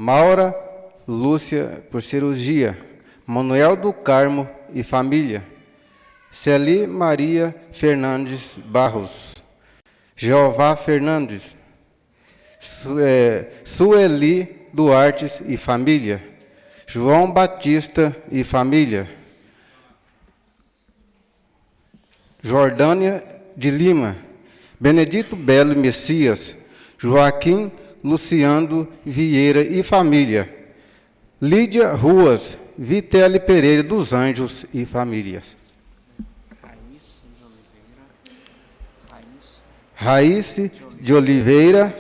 Maura Lúcia, por cirurgia. Manuel do Carmo e família. Celi Maria Fernandes Barros. Jeová Fernandes. Sueli Duarte e família. João Batista e família. Jordânia de Lima. Benedito Belo Messias. Joaquim Luciano Vieira e família. Lídia Ruas, Vitelli Pereira dos Anjos e famílias. Raíssa de Oliveira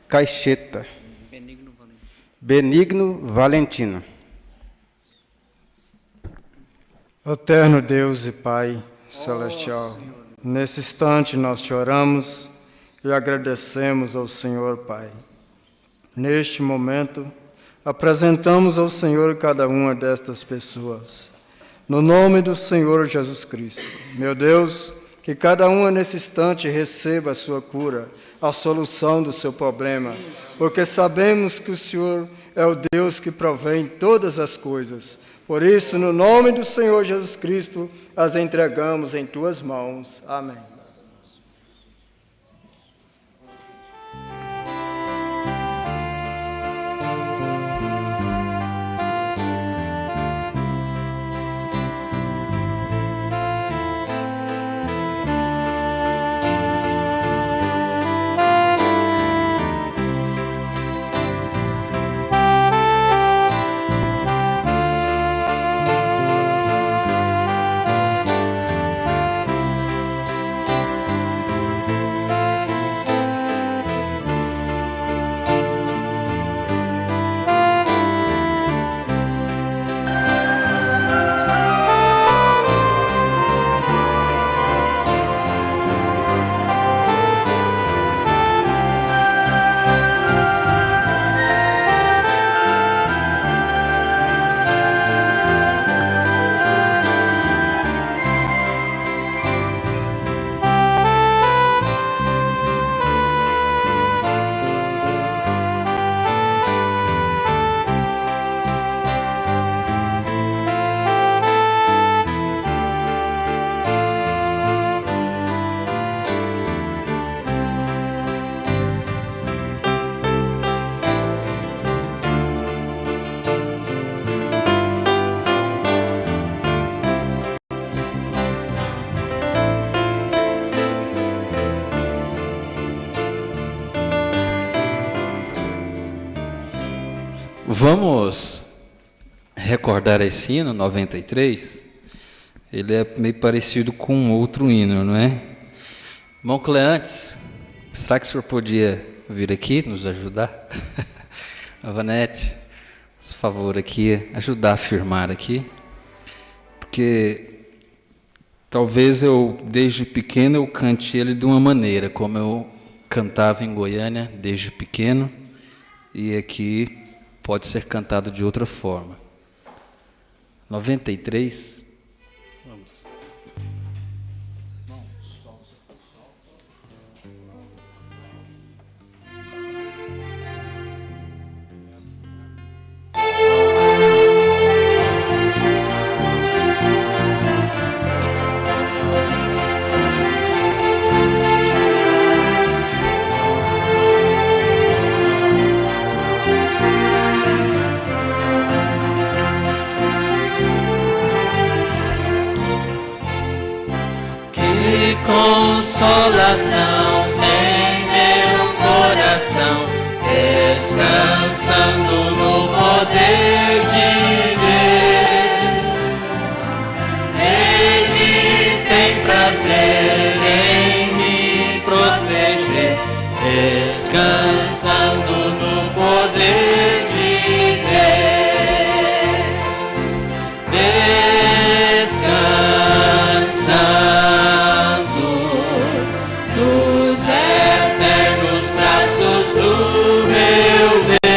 Caixeta. Benigno Valentino. Eterno Deus e Pai celestial, nesse instante nós te oramos e agradecemos ao Senhor, Pai. Neste momento, apresentamos ao Senhor cada uma destas pessoas. No nome do Senhor Jesus Cristo. Meu Deus, que cada uma nesse instante receba a sua cura, a solução do seu problema, porque sabemos que o Senhor é o Deus que provém todas as coisas. Por isso, no nome do Senhor Jesus Cristo, as entregamos em tuas mãos. Amém. Vamos recordar esse hino 93. Ele é meio parecido com outro hino, não é? Irmão Cleantes, será que o senhor podia vir aqui nos ajudar? A Vanete, por favor, aqui, ajudar a firmar aqui. Porque talvez desde pequeno, eu cante ele de uma maneira, como eu cantava em Goiânia desde pequeno, e aqui pode ser cantado de outra forma. 93. Vamos. Consolação em meu coração, descansando no poder de Deus. Ele tem prazer em me proteger, descansando no poder de Deus. Descansando nos eternos braços do meu Deus.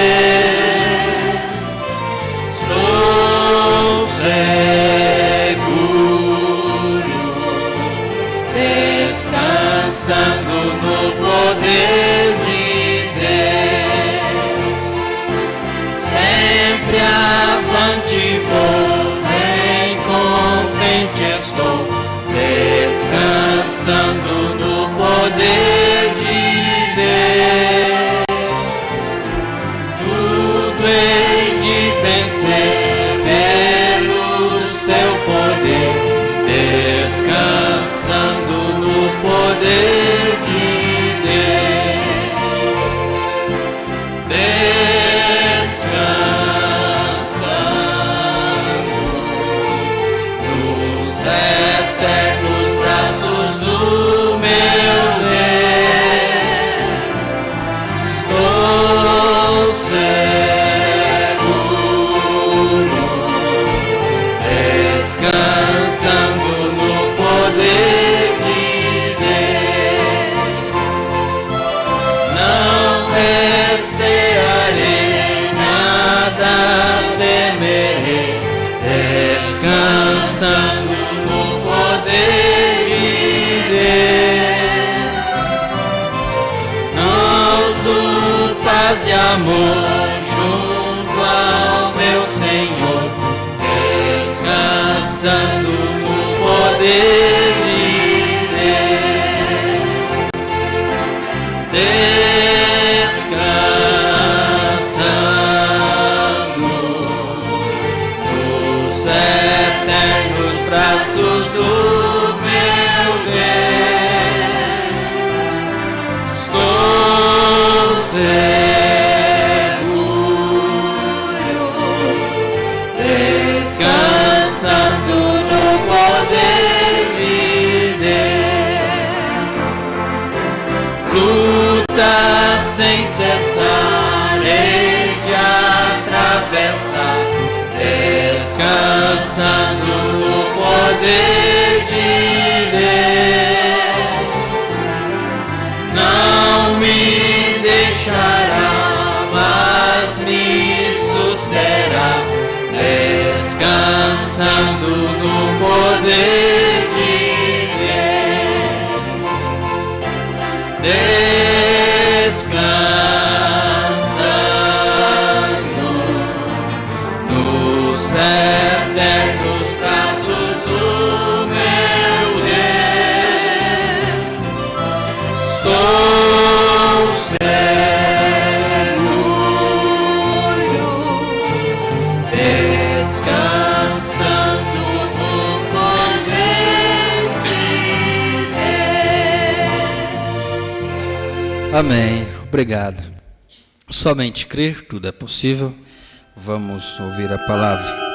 amor junto ao meu Senhor, descansando no poder de Deus. Descansando nos eternos braços do meu Deus. Estou seguro, descansando no poder de Deus. Luta sem cessar, hei de atravessar, descansando no poder de Deus. Não me deixará, mas me susterá, descansando no poder de Deus. Descansando nos eternos braços do meu Deus. Estou seguro, descansando no poder de Deus. Amém. Obrigado. Somente crer, tudo é possível. Vamos ouvir a palavra.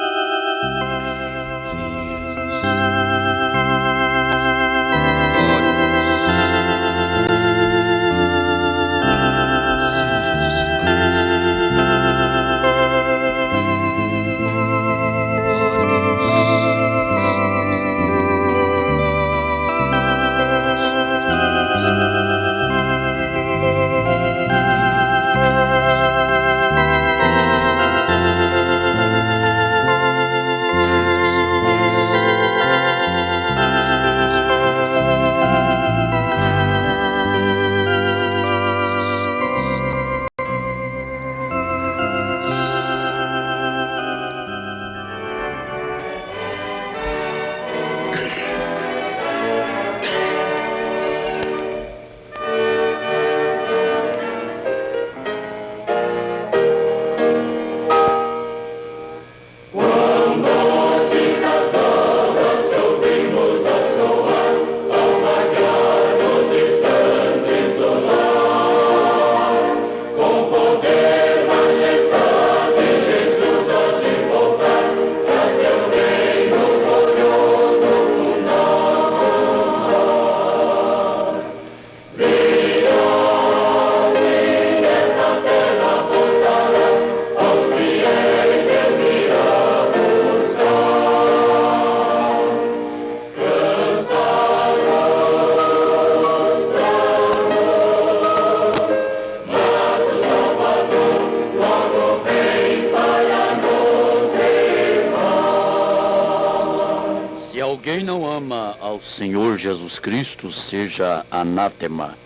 Quem não ama ao Senhor Jesus Cristo seja anátema.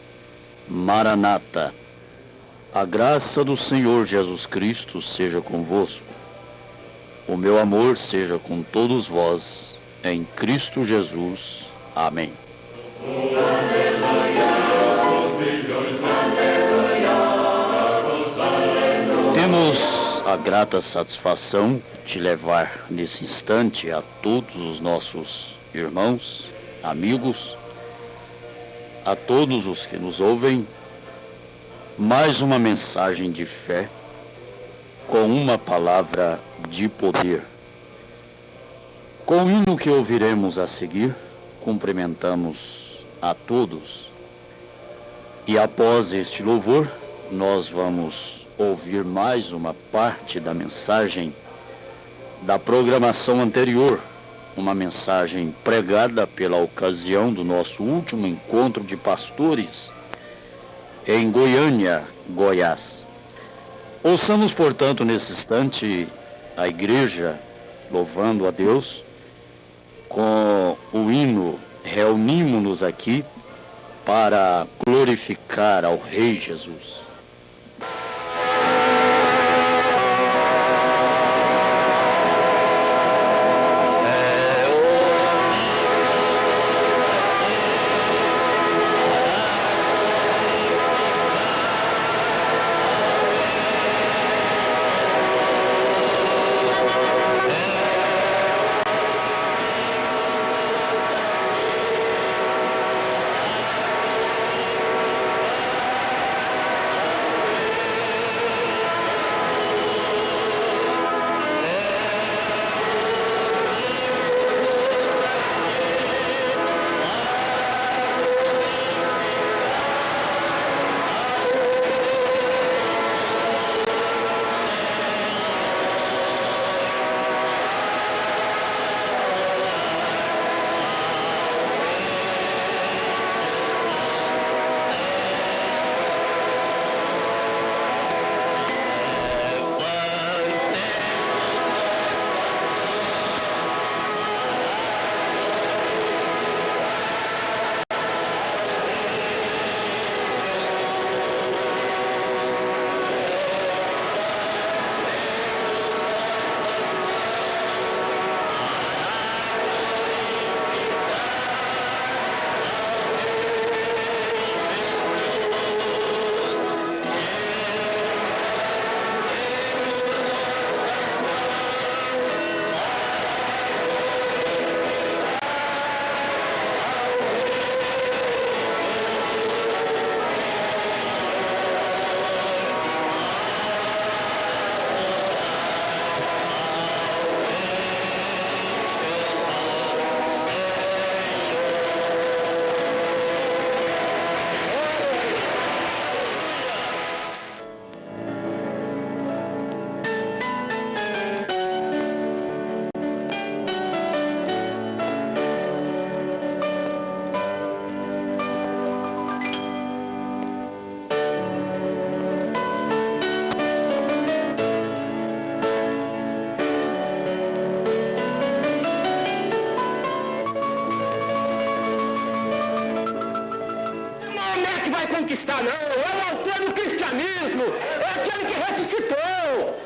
Maranata. A graça do Senhor Jesus Cristo seja convosco. O meu amor seja com todos vós, em Cristo Jesus. Amém. Temos a grata satisfação de levar nesse instante a todos os nossos irmãos, amigos, a todos os que nos ouvem, mais uma mensagem de fé com uma palavra de poder. Com o hino que ouviremos a seguir, cumprimentamos a todos. E após este louvor, nós vamos ouvir mais uma parte da mensagem da programação anterior, uma mensagem pregada pela ocasião do nosso último encontro de pastores em Goiânia, Goiás. Ouçamos, portanto, nesse instante, a igreja louvando a Deus com o hino Reunimos-nos aqui para glorificar ao Rei Jesus. conquistar, não. É o autor do cristianismo. É aquele que ressuscitou.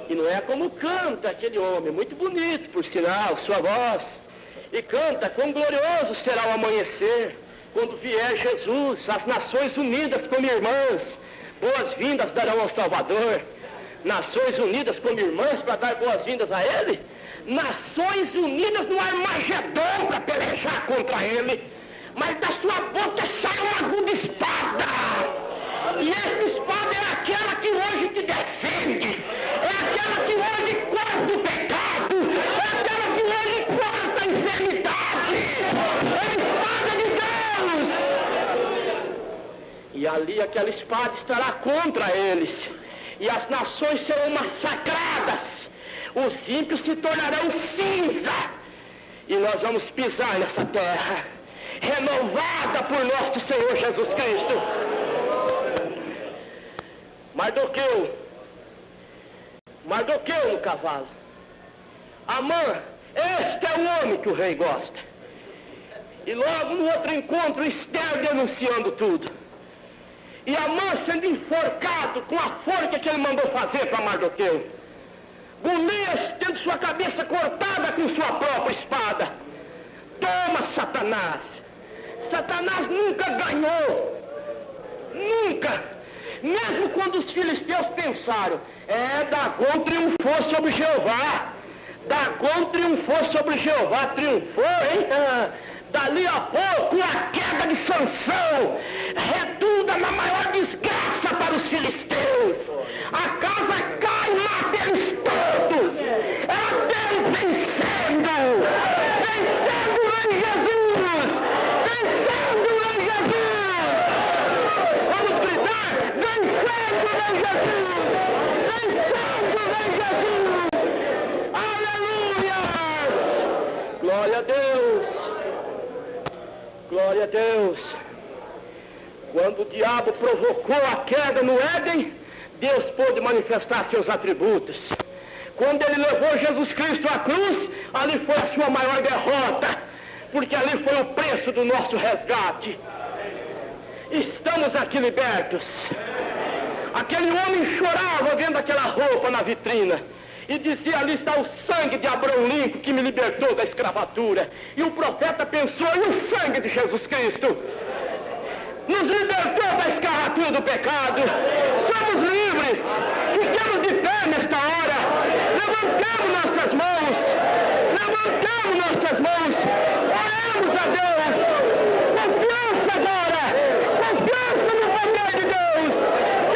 E não é como canta aquele homem, muito bonito, por sinal, sua voz. E canta, quão glorioso será o amanhecer, quando vier Jesus, as nações unidas como irmãs, boas-vindas darão ao Salvador. Nações unidas como irmãs para dar boas-vindas a Ele. Nações unidas no Armagedon para pelejar contra Ele. Mas da sua boca sai uma aguda espada. E essa espada é aquela que hoje te defende. É aquela que hoje corta o pecado. É aquela que hoje corta a enfermidade. É a espada de Deus. E ali aquela espada estará contra eles. E as nações serão massacradas. Os ímpios se tornarão cinza. E nós vamos pisar nessa terra renovada por nosso Senhor Jesus Cristo. Mardoqueu no cavalo. Amã, este é o homem que o rei gosta. E logo no outro encontro, Esther denunciando tudo. E Amã sendo enforcado com a forca que ele mandou fazer para Mardoqueu. Golias tendo sua cabeça cortada com sua própria espada. Toma, Satanás. Satanás nunca ganhou. Nunca. Mesmo quando os filisteus pensaram, Dagon triunfou sobre Jeová. Dagon triunfou sobre Jeová, triunfou, hein? Dali a pouco, a queda de Sansão redunda na maior desgraça para os filisteus. A casa cai, mata eles todos. Era Deus vencendo. Vencendo em Jesus. Vencendo em Jesus. Vamos gritar, vencendo em Jesus. Vencendo em Jesus. Aleluia. Glória a Deus. Glória a Deus. Quando o diabo provocou a queda no Éden, Deus pôde manifestar seus atributos. Quando ele levou Jesus Cristo à cruz, ali foi a sua maior derrota, porque ali foi o preço do nosso resgate. Estamos aqui libertos. Aquele homem chorava vendo aquela roupa na vitrina e dizia, ali está o sangue de Abraão Lincoln que me libertou da escravatura. E o profeta pensou, e o sangue de Jesus Cristo? Nos libertou da escravatura do pecado. Somos livres. Fiquemos de pé nesta hora. Levantemos nossas mãos. Levantemos nossas mãos. Oremos a Deus. Confiança agora. Confiança no poder de Deus.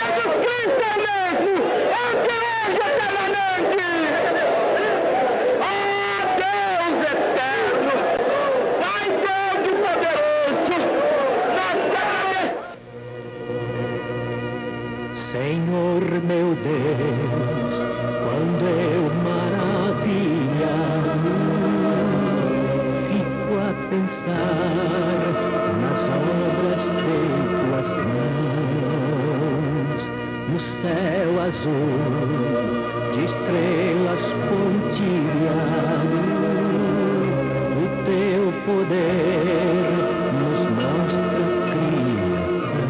Jesus Cristo é o mesmo. Ontem, hoje, eternamente. Ah, Deus eterno. Pai Todo-Poderoso. Senhor meu Deus, quando eu maravilha, fico a pensar nas obras de tuas mãos, no céu azul de estrelas pontilhado, o teu poder nos mostra a criação.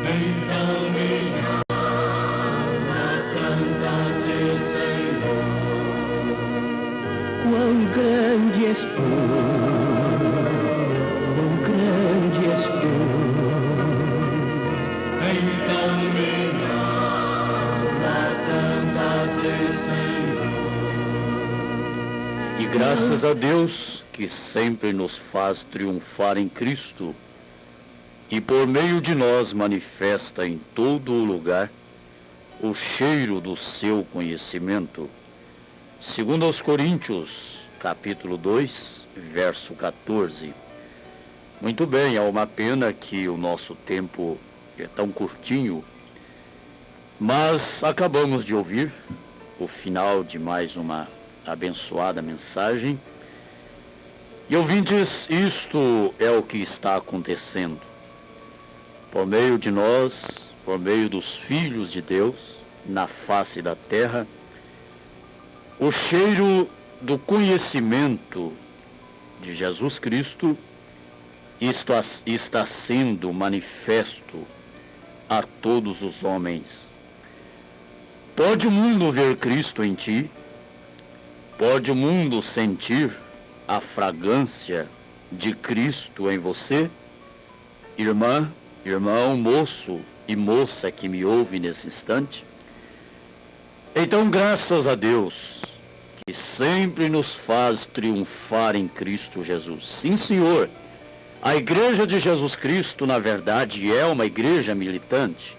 Então minha alma canta-te, Senhor. Quão grande és tu, quão grande és tu. Então minha alma canta-te, Senhor. E graças a Deus que sempre nos faz triunfar em Cristo e por meio de nós manifesta em todo o lugar o cheiro do seu conhecimento. Segundo aos Coríntios, capítulo 2, verso 14. Muito bem, é uma pena que o nosso tempo é tão curtinho, mas acabamos de ouvir o final de mais uma abençoada mensagem. E ouvintes, isto é o que está acontecendo. Por meio de nós, por meio dos filhos de Deus, na face da terra, o cheiro do conhecimento de Jesus Cristo está sendo manifesto a todos os homens. Pode o mundo ver Cristo em ti? Pode o mundo sentir a fragrância de Cristo em você? Irmã, irmão, moço e moça que me ouve nesse instante? Então, graças a Deus, que sempre nos faz triunfar em Cristo Jesus. Sim, Senhor, a Igreja de Jesus Cristo, na verdade, é uma igreja militante,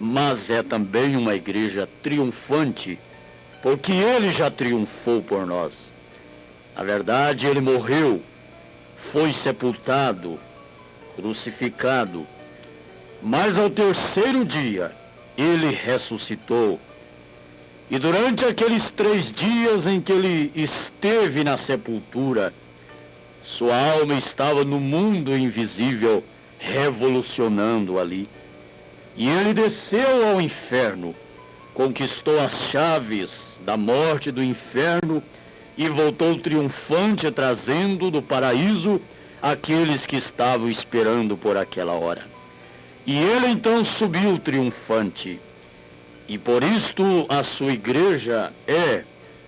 mas é também uma igreja triunfante, porque Ele já triunfou por nós. Na verdade, Ele morreu, foi sepultado, crucificado, mas ao terceiro dia, Ele ressuscitou. E durante aqueles 3 dias em que Ele esteve na sepultura, sua alma estava no mundo invisível, revolucionando ali. E Ele desceu ao inferno, conquistou as chaves da morte do inferno e voltou triunfante, trazendo do paraíso aqueles que estavam esperando por aquela hora. E Ele então subiu triunfante. E por isto a sua igreja é,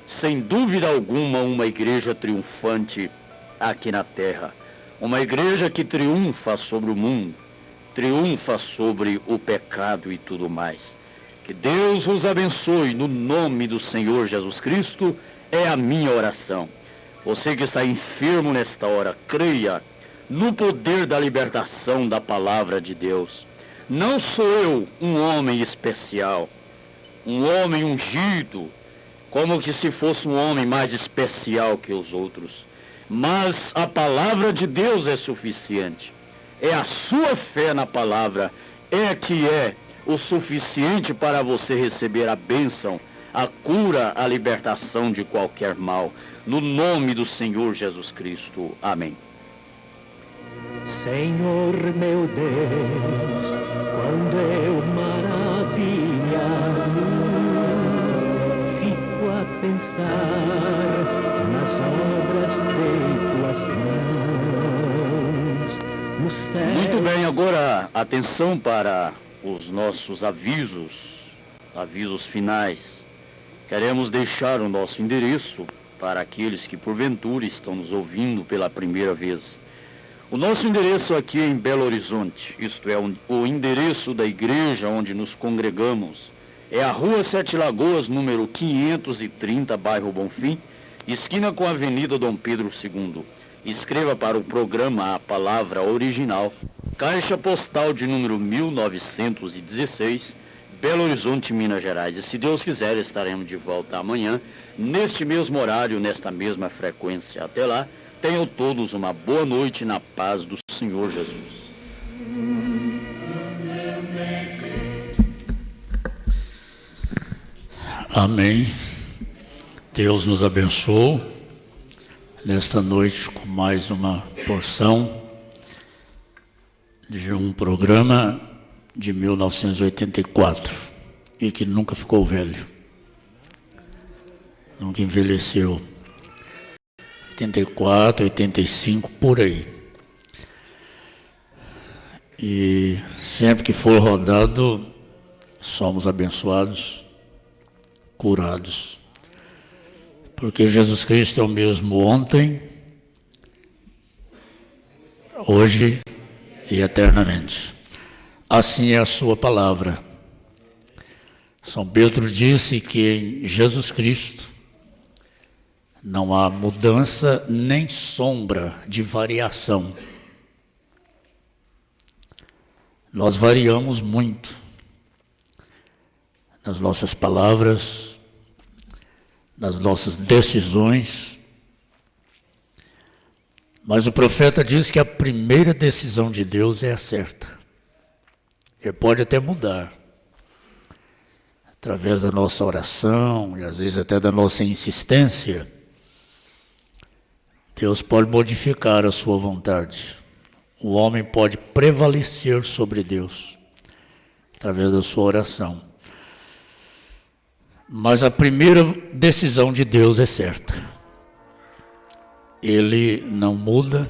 sem dúvida alguma, uma igreja triunfante aqui na terra. Uma igreja que triunfa sobre o mundo, triunfa sobre o pecado e tudo mais. Que Deus os abençoe no nome do Senhor Jesus Cristo, é a minha oração. Você que está enfermo nesta hora, creia no poder da libertação da palavra de Deus. Não sou eu um homem especial, um homem ungido, como que se fosse um homem mais especial que os outros. Mas a palavra de Deus é suficiente. É a sua fé na palavra que é o suficiente para você receber a bênção, a cura, a libertação de qualquer mal. No nome do Senhor Jesus Cristo. Amém. Senhor meu Deus, quando eu maravilhado fico a pensar nas obras de tuas mãos, no céu. Muito bem, agora atenção para os nossos avisos finais. Queremos deixar o nosso endereço para aqueles que porventura estão nos ouvindo pela primeira vez. O nosso endereço aqui é em Belo Horizonte, isto é, o endereço da igreja onde nos congregamos. É a Rua 7 Lagoas, número 530, bairro Bonfim, esquina com a Avenida Dom Pedro II. Escreva para o programa A Palavra Original, Caixa Postal de número 1916, Belo Horizonte, Minas Gerais. E se Deus quiser, estaremos de volta amanhã, neste mesmo horário, nesta mesma frequência. Até lá, tenham todos uma boa noite na paz do Senhor Jesus. Amém. Deus nos abençoou nesta noite com mais uma porção de um programa de 1984 e que nunca ficou velho, nunca envelheceu. 84, 85, por aí. E sempre que for rodado, somos abençoados, curados. Porque Jesus Cristo é o mesmo ontem, hoje e eternamente. Assim é a sua palavra. São Pedro disse que em Jesus Cristo não há mudança nem sombra de variação. Nós variamos muito nas nossas palavras, nas nossas decisões, mas o profeta diz que a primeira decisão de Deus é a certa. Ele pode até mudar, através da nossa oração e às vezes até da nossa insistência. Deus pode modificar a sua vontade. O homem pode prevalecer sobre Deus através da sua oração. Mas a primeira decisão de Deus é certa. Ele não muda,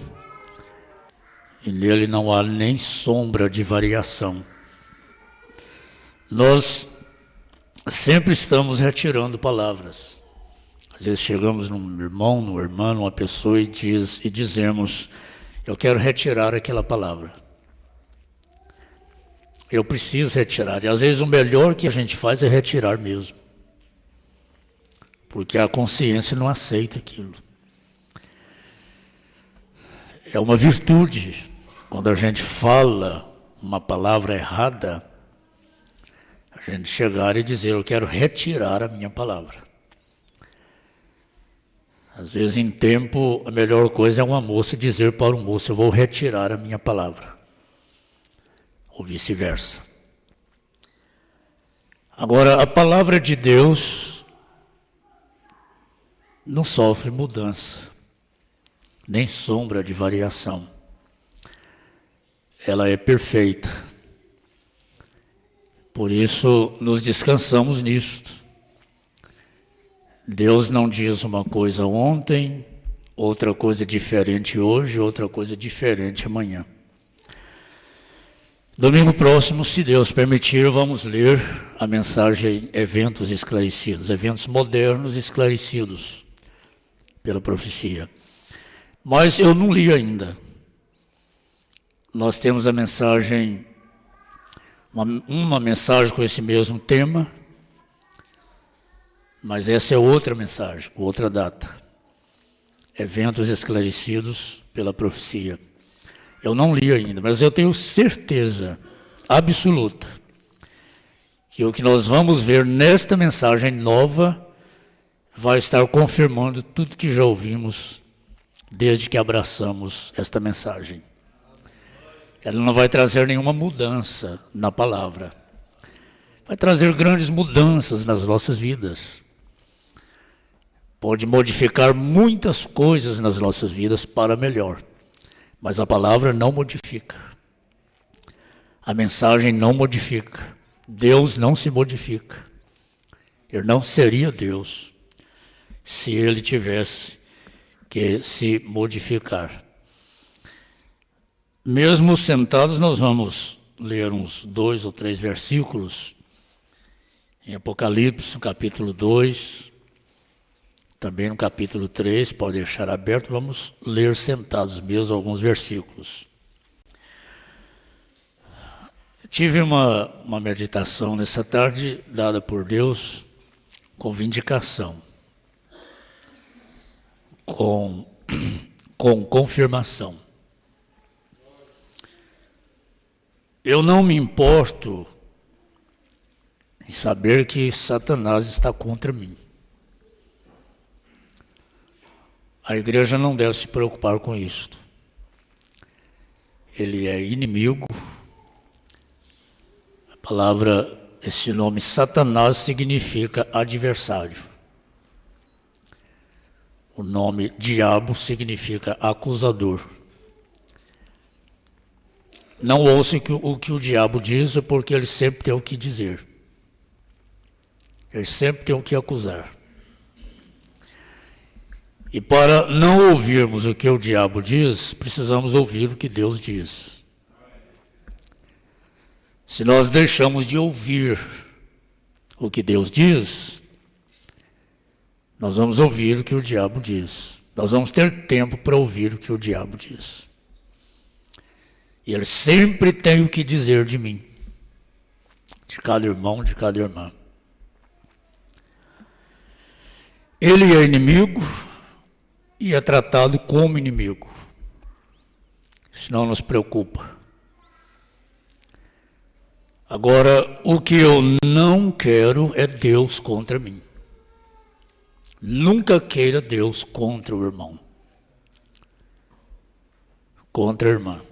e nele não há nem sombra de variação. Nós sempre estamos retirando palavras. Às vezes chegamos num irmão, numa irmã, numa pessoa e dizemos: eu quero retirar aquela palavra. Eu preciso retirar. E às vezes o melhor que a gente faz é retirar mesmo. Porque a consciência não aceita aquilo. É uma virtude. Quando a gente fala uma palavra errada, a gente chegar e dizer: eu quero retirar a minha palavra. Às vezes em tempo, a melhor coisa é uma moça dizer para um moço: eu vou retirar a minha palavra. Ou vice-versa. Agora, a palavra de Deus não sofre mudança, nem sombra de variação. Ela é perfeita. Por isso, nos descansamos nisto. Deus não diz uma coisa ontem, outra coisa diferente hoje, outra coisa diferente amanhã. Domingo próximo, se Deus permitir, vamos ler a mensagem Eventos Esclarecidos, eventos modernos esclarecidos pela profecia. Mas eu não li ainda. Nós temos a mensagem, uma mensagem com esse mesmo tema, mas essa é outra mensagem, outra data. Eventos Esclarecidos pela profecia. Eu não li ainda, mas eu tenho certeza absoluta que o que nós vamos ver nesta mensagem nova vai estar confirmando tudo que já ouvimos desde que abraçamos esta mensagem. Ela não vai trazer nenhuma mudança na palavra. Vai trazer grandes mudanças nas nossas vidas. Pode modificar muitas coisas nas nossas vidas para melhor. Mas a palavra não modifica. A mensagem não modifica. Deus não se modifica. Ele não seria Deus se ele tivesse que se modificar. Mesmo sentados, nós vamos ler uns 2 ou 3 versículos em Apocalipse, no capítulo 2, também no capítulo 3, pode deixar aberto, vamos ler sentados mesmo alguns versículos. Tive uma meditação nessa tarde, dada por Deus, com vindicação, com confirmação. Eu não me importo em saber que Satanás está contra mim. A igreja não deve se preocupar com isso. Ele é inimigo. A palavra, esse nome Satanás significa adversário. O nome diabo significa acusador. Não ouçam o que o diabo diz, porque ele sempre tem o que dizer. Ele sempre tem o que acusar. E para não ouvirmos o que o diabo diz, precisamos ouvir o que Deus diz. Se nós deixamos de ouvir o que Deus diz, nós vamos ouvir o que o diabo diz. Nós vamos ter tempo para ouvir o que o diabo diz. E ele sempre tem o que dizer de mim, de cada irmão, de cada irmã. Ele é inimigo e é tratado como inimigo. Isso não nos preocupa. Agora, o que eu não quero é Deus contra mim. Nunca queira Deus contra o irmão, contra a irmã.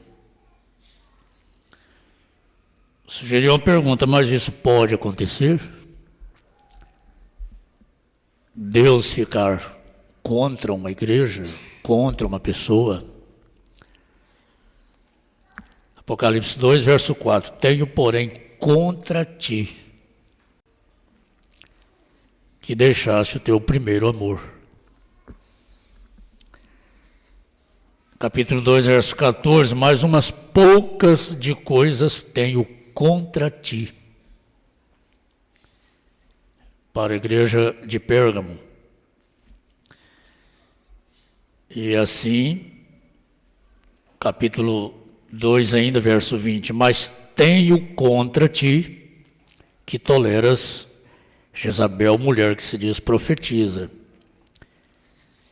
Sugeri uma pergunta, mas isso pode acontecer? Deus ficar contra uma igreja, contra uma pessoa? Apocalipse 2, verso 4. Tenho, porém, contra ti que deixaste o teu primeiro amor. capítulo 2, verso 14, mas umas poucas de coisas tenho contra ti. Para a igreja de Pérgamo. E assim, capítulo 2 ainda, verso 20, mas tenho contra ti que toleras Jezabel, mulher que se diz profetiza,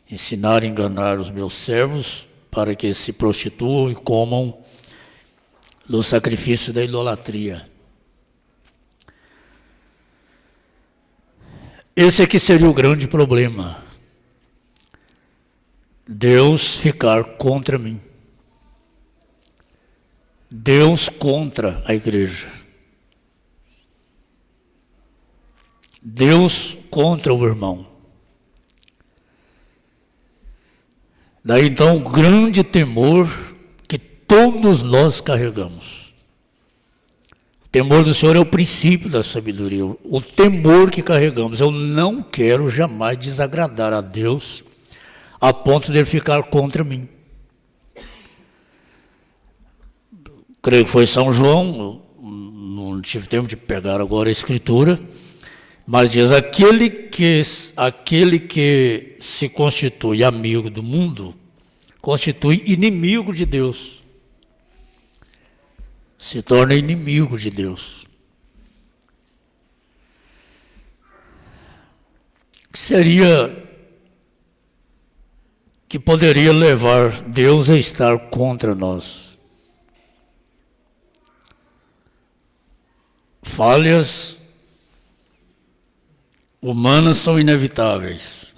ensinar e enganar os meus servos para que se prostituam e comam do sacrifício da idolatria. Esse aqui seria o grande problema. Deus ficar contra mim. Deus contra a igreja. Deus contra o irmão. Daí então o grande temor que todos nós carregamos. O temor do Senhor é o princípio da sabedoria. O temor que carregamos. Eu não quero jamais desagradar a Deus a ponto de ele ficar contra mim. Creio que foi São João, não tive tempo de pegar agora a escritura, mas diz, aquele que se constitui amigo do mundo, constitui inimigo de Deus. Se torna inimigo de Deus. O que seria que poderia levar Deus a estar contra nós? Falhas humanas são inevitáveis.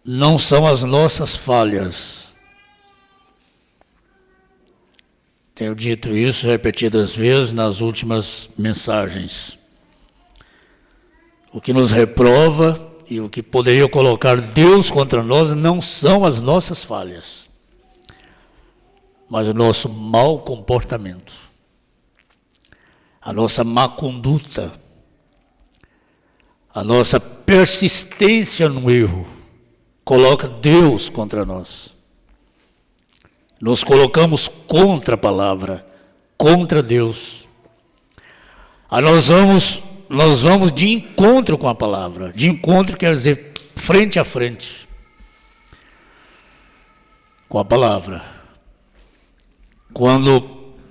Não são as nossas falhas. Tenho dito isso repetidas vezes nas últimas mensagens. O que nos reprova e o que poderia colocar Deus contra nós não são as nossas falhas, mas o nosso mau comportamento, a nossa má conduta, a nossa persistência no erro, coloca Deus contra nós. Nos colocamos contra a palavra, contra Deus. Nós vamos de encontro com a palavra. De encontro quer dizer frente a frente com a palavra. Quando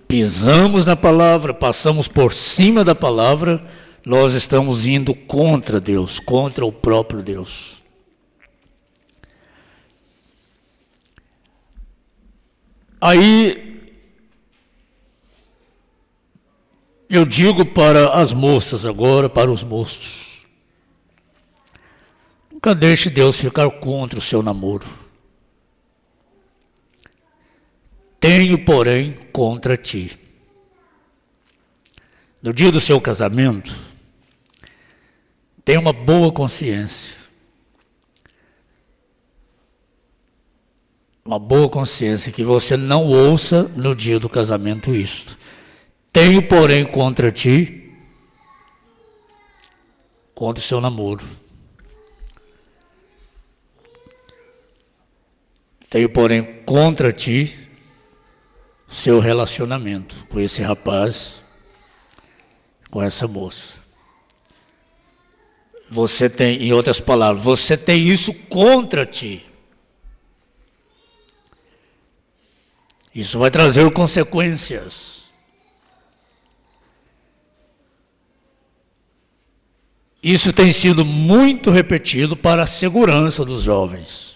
pisamos na palavra, passamos por cima da palavra, nós estamos indo contra Deus, contra o próprio Deus. Aí eu digo para as moças agora, para os moços, nunca deixe Deus ficar contra o seu namoro. Tenho, porém, contra ti. No dia do seu casamento, tenha uma boa consciência. Uma boa consciência que você não ouça no dia do casamento isto. Tenho, porém, contra ti, contra o seu namoro. Tenho, porém, contra ti, seu relacionamento com esse rapaz, com essa moça. Você tem, em outras palavras, você tem isso contra ti. Isso vai trazer consequências. Isso tem sido muito repetido para a segurança dos jovens.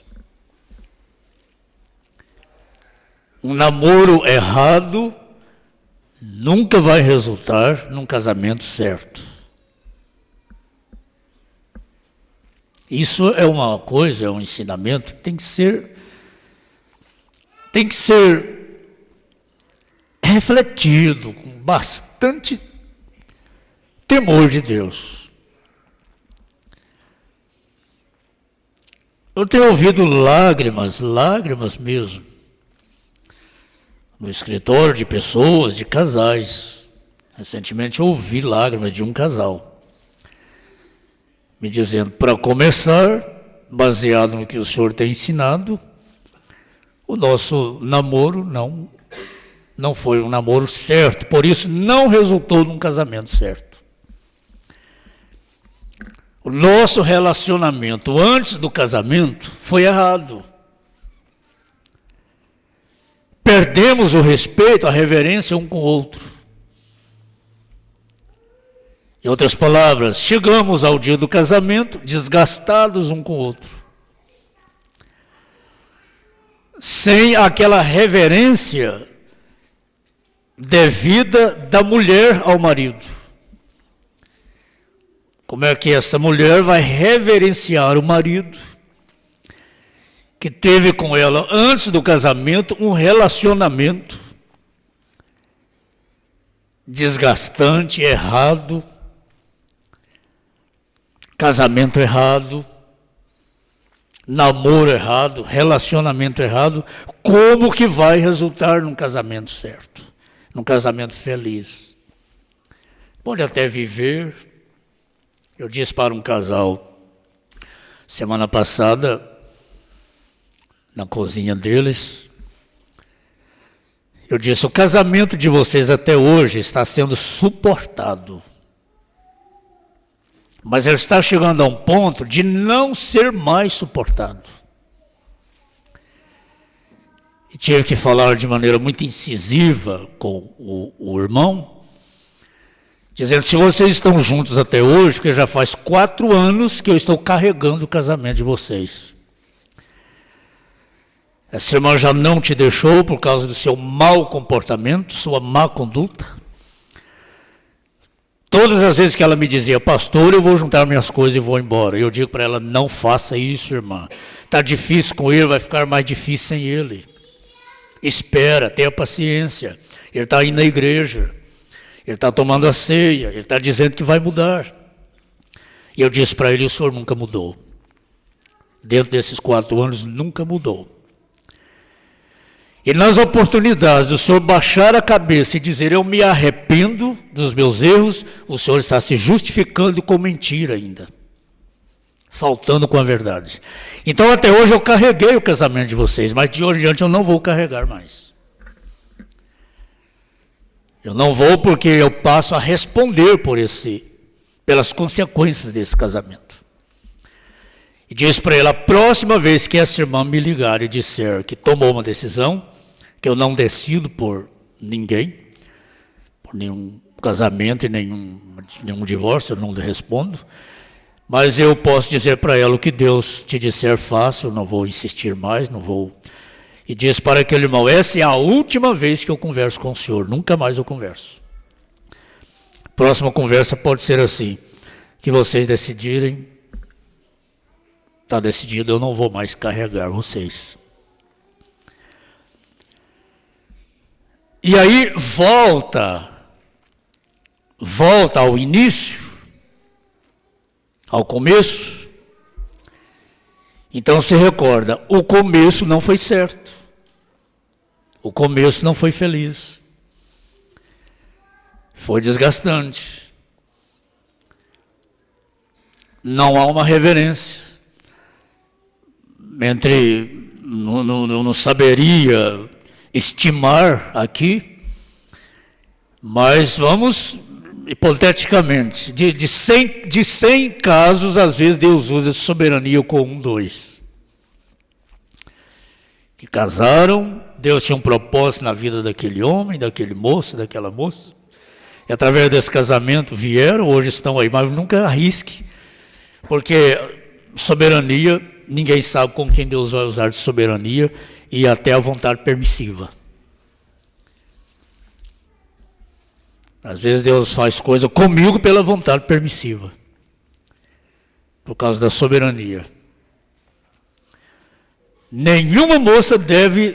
Um namoro errado nunca vai resultar num casamento certo. Isso é uma coisa, é um ensinamento que tem que ser refletido com bastante temor de Deus. Eu tenho ouvido lágrimas mesmo, no escritório de pessoas, de casais. Recentemente eu ouvi lágrimas de um casal, me dizendo, para começar, baseado no que o senhor tem ensinado, o nosso namoro não foi um namoro certo, por isso não resultou num casamento certo. O nosso relacionamento antes do casamento foi errado. Perdemos o respeito, a reverência um com o outro. Em outras palavras, chegamos ao dia do casamento desgastados um com o outro. Sem aquela reverência devida da mulher ao marido. Como é que essa mulher vai reverenciar o marido que teve com ela antes do casamento um relacionamento desgastante, errado, casamento errado, namoro errado, relacionamento errado? Como que vai resultar num casamento certo, num casamento feliz? Pode até viver. Eu disse para um casal semana passada, na cozinha deles, eu disse: o casamento de vocês até hoje está sendo suportado, mas ele está chegando a um ponto de não ser mais suportado. E tive que falar de maneira muito incisiva com o irmão, dizendo: se vocês estão juntos até hoje, porque já faz 4 anos que eu estou carregando o casamento de vocês. Essa irmã já não te deixou por causa do seu mau comportamento, sua má conduta. Todas as vezes que ela me dizia: pastor, eu vou juntar minhas coisas e vou embora, eu digo para ela: não faça isso, irmã. Está difícil com ele, vai ficar mais difícil sem ele. Espera, tenha paciência. Ele está indo na igreja. Ele está tomando a ceia, ele está dizendo que vai mudar. E eu disse para ele: o senhor nunca mudou. Dentro desses 4 anos, nunca mudou. E nas oportunidades do senhor baixar a cabeça e dizer: eu me arrependo dos meus erros, o senhor está se justificando com mentira ainda. Faltando com a verdade. Então até hoje eu carreguei o casamento de vocês, mas de hoje em diante eu não vou carregar mais. Eu não vou, porque eu passo a responder pelas consequências desse casamento. E disse para ele: a próxima vez que essa irmã me ligar e disser que tomou uma decisão, que eu não decido por ninguém, por nenhum casamento e nenhum divórcio, eu não lhe respondo, mas eu posso dizer para ela: o que Deus te disser, faça, eu não vou insistir mais, não vou. E disse para aquele irmão: essa é a última vez que eu converso com o senhor, nunca mais eu converso. Próxima conversa pode ser assim: que vocês decidirem, está decidido, eu não vou mais carregar vocês. E aí volta ao início, ao começo. Então se recorda, o começo não foi certo. O começo não foi feliz. Foi desgastante. Não há uma reverência. Não saberia estimar aqui, mas vamos, hipoteticamente, de 100 casos, às vezes Deus usa soberania com 1, 2. Que casaram, Deus tinha um propósito na vida daquele homem, daquele moço, daquela moça, e através desse casamento vieram, hoje estão aí, mas nunca arrisque, porque soberania, ninguém sabe com quem Deus vai usar de soberania, e até a vontade permissiva. Às vezes Deus faz coisa comigo pela vontade permissiva, por causa da soberania. Nenhuma moça deve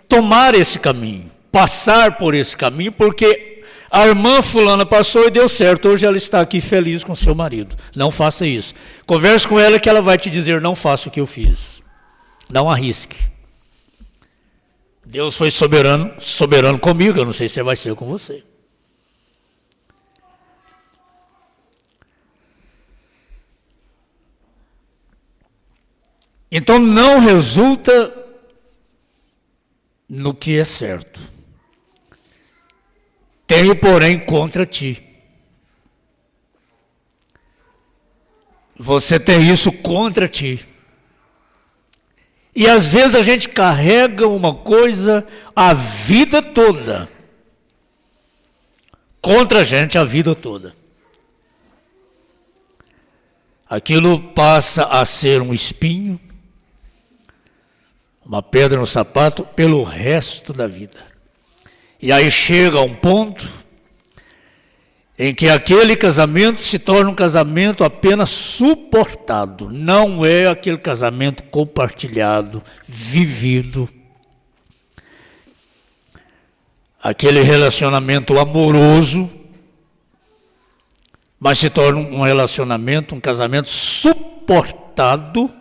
tomar esse caminho, passar por esse caminho, porque a irmã fulana passou e deu certo, hoje ela está aqui feliz com seu marido. Não faça isso. Converse com ela que ela vai te dizer: não faça o que eu fiz. Não arrisque. Deus foi soberano comigo, eu não sei se vai ser com você. Então não resulta no que é certo. Tenho, porém, contra ti. Você tem isso contra ti. E às vezes a gente carrega uma coisa a vida toda. Contra a gente a vida toda. Aquilo passa a ser um espinho, uma pedra no sapato, pelo resto da vida. E aí chega um ponto em que aquele casamento se torna um casamento apenas suportado. Não é aquele casamento compartilhado, vivido. Aquele relacionamento amoroso, mas se torna um relacionamento, um casamento suportado,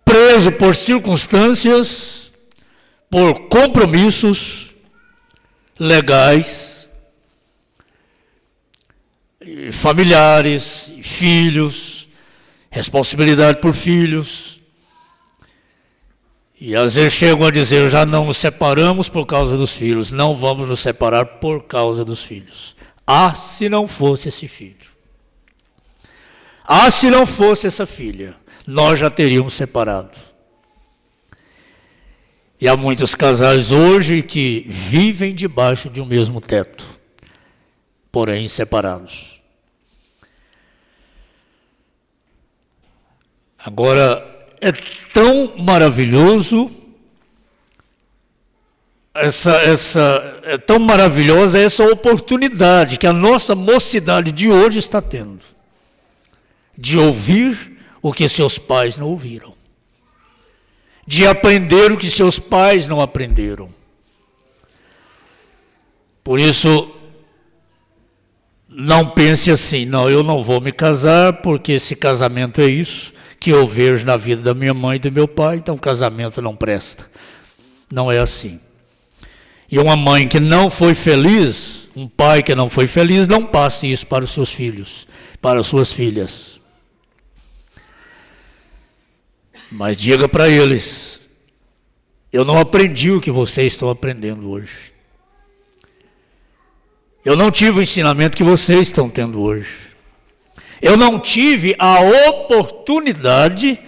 preso por circunstâncias, por compromissos legais, familiares, filhos, responsabilidade por filhos. E às vezes chegam a dizer, já não nos separamos por causa dos filhos, não vamos nos separar por causa dos filhos. Ah, se não fosse esse filho. Ah, se não fosse essa filha, nós já teríamos separado. E há muitos casais hoje que vivem debaixo de um mesmo teto, porém separados. Agora, é tão maravilhoso, é tão maravilhosa essa oportunidade que a nossa mocidade de hoje está tendo, de ouvir o que seus pais não ouviram, de aprender o que seus pais não aprenderam. Por isso, não pense assim, não, eu não vou me casar porque esse casamento é isso que eu vejo na vida da minha mãe e do meu pai, então o casamento não presta. Não é assim. E uma mãe que não foi feliz, um pai que não foi feliz, não passe isso para os seus filhos, para as suas filhas. Mas diga para eles, eu não aprendi o que vocês estão aprendendo hoje. Eu não tive o ensinamento que vocês estão tendo hoje. Eu não tive a oportunidade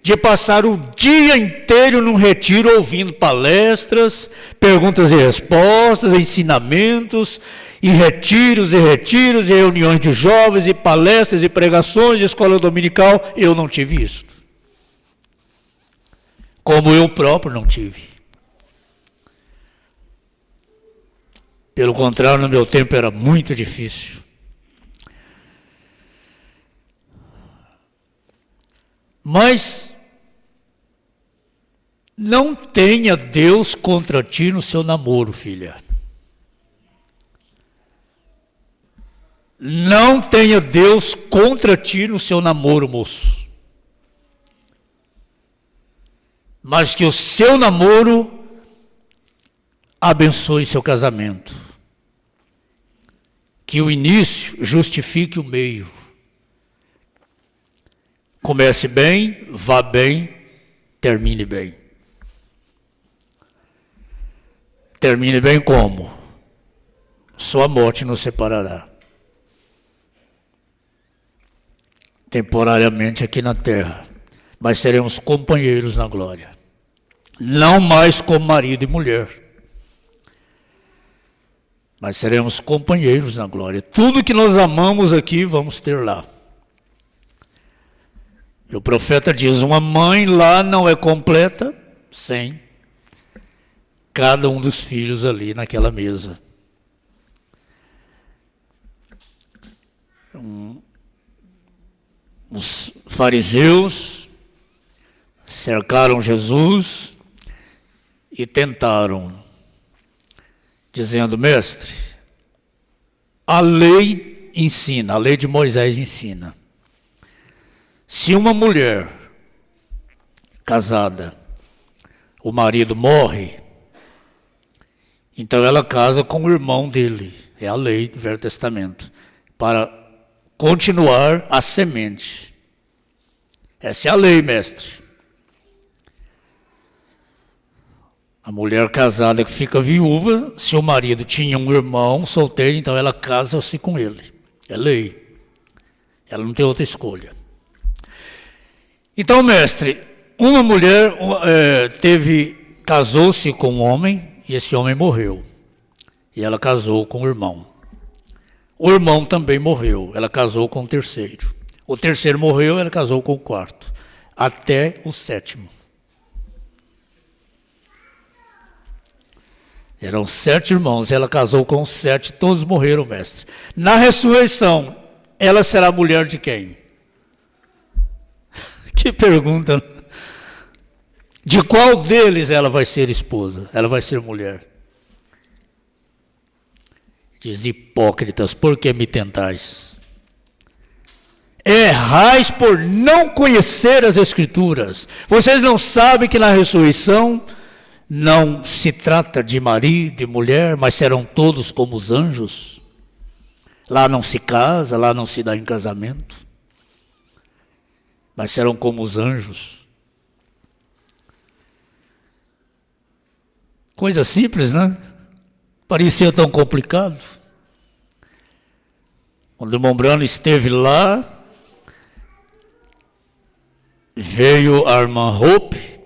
de passar o dia inteiro num retiro ouvindo palestras, perguntas e respostas, ensinamentos, e retiros, e reuniões de jovens, e palestras, e pregações, de escola dominical. Eu não tive isso. Como eu próprio não tive. Pelo contrário, no meu tempo era muito difícil. Mas não tenha Deus contra ti no seu namoro, filha. Não tenha Deus contra ti no seu namoro, moço. Mas que o seu namoro abençoe seu casamento. Que o início justifique o meio. Comece bem, vá bem, termine bem. Termine bem como? Sua morte nos separará. Temporariamente aqui na terra, mas seremos companheiros na glória. Não mais como marido e mulher, mas seremos companheiros na glória. Tudo que nós amamos aqui, vamos ter lá. E o profeta diz, uma mãe lá não é completa sem cada um dos filhos ali naquela mesa. Os fariseus cercaram Jesus e tentaram, dizendo, mestre, a lei ensina, a lei de Moisés ensina. Se uma mulher casada, o marido morre, então ela casa com o irmão dele. É a lei do Velho Testamento. Para continuar a semente. Essa é a lei, mestre. A mulher casada que fica viúva, se o marido tinha um irmão solteiro, então ela casa-se com ele. É lei. Ela não tem outra escolha. Então, mestre, uma mulher casou-se com um homem e esse homem morreu. E ela casou com o irmão. O irmão também morreu. Ela casou com o terceiro. O terceiro morreu, ela casou com o quarto. Até o sétimo. Eram 7 irmãos, ela casou com 7, todos morreram, mestre. Na ressurreição, ela será mulher de quem? Que pergunta. De qual deles ela vai ser esposa? Ela vai ser mulher? Diz: hipócritas, por que me tentais? Errais por não conhecer as Escrituras. Vocês não sabem que na ressurreição não se trata de marido e mulher, mas serão todos como os anjos. Lá não se casa, lá não se dá em casamento, mas serão como os anjos. Coisa simples, né? Parecia tão complicado. Quando o irmão Brano esteve lá, veio a irmã Hope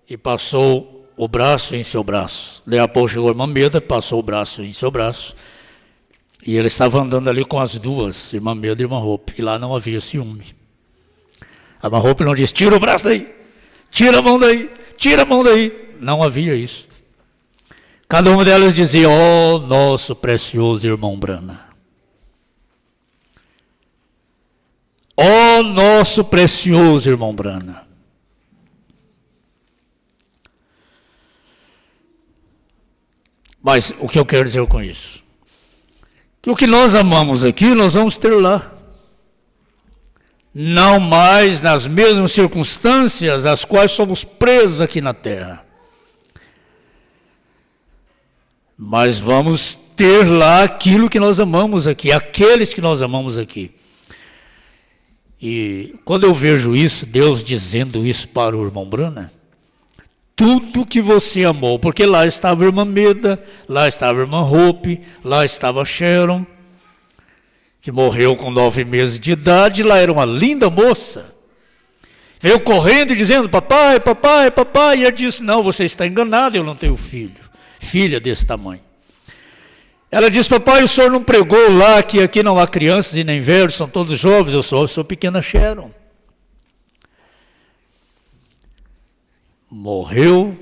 e passou o braço em seu braço. Daí a pouco chegou a irmã Meda, passou o braço em seu braço. E ele estava andando ali com as duas, irmã Meda e irmã Hope. E lá não havia ciúme. A irmã Hope não disse: tira o braço daí, tira a mão daí, tira a mão daí. Não havia isso. Cada uma delas dizia: ó nosso precioso irmão Brana. Ó nosso precioso irmão Brana. Mas o que eu quero dizer com isso? Que o que nós amamos aqui, nós vamos ter lá. Não mais nas mesmas circunstâncias às quais somos presos aqui na terra. Mas vamos ter lá aquilo que nós amamos aqui, aqueles que nós amamos aqui. E quando eu vejo isso, Deus dizendo isso para o irmão Brana, tudo que você amou, porque lá estava a irmã Meda, lá estava a irmã Hope, lá estava a Sharon, que morreu com 9 meses de idade, lá era uma linda moça. Veio correndo e dizendo: papai, papai, papai. E ele disse: não, você está enganado, eu não tenho filha desse tamanho. Ela disse: papai, o senhor não pregou lá que aqui não há crianças e nem velhos, são todos jovens. Eu sou pequena Sharon. Morreu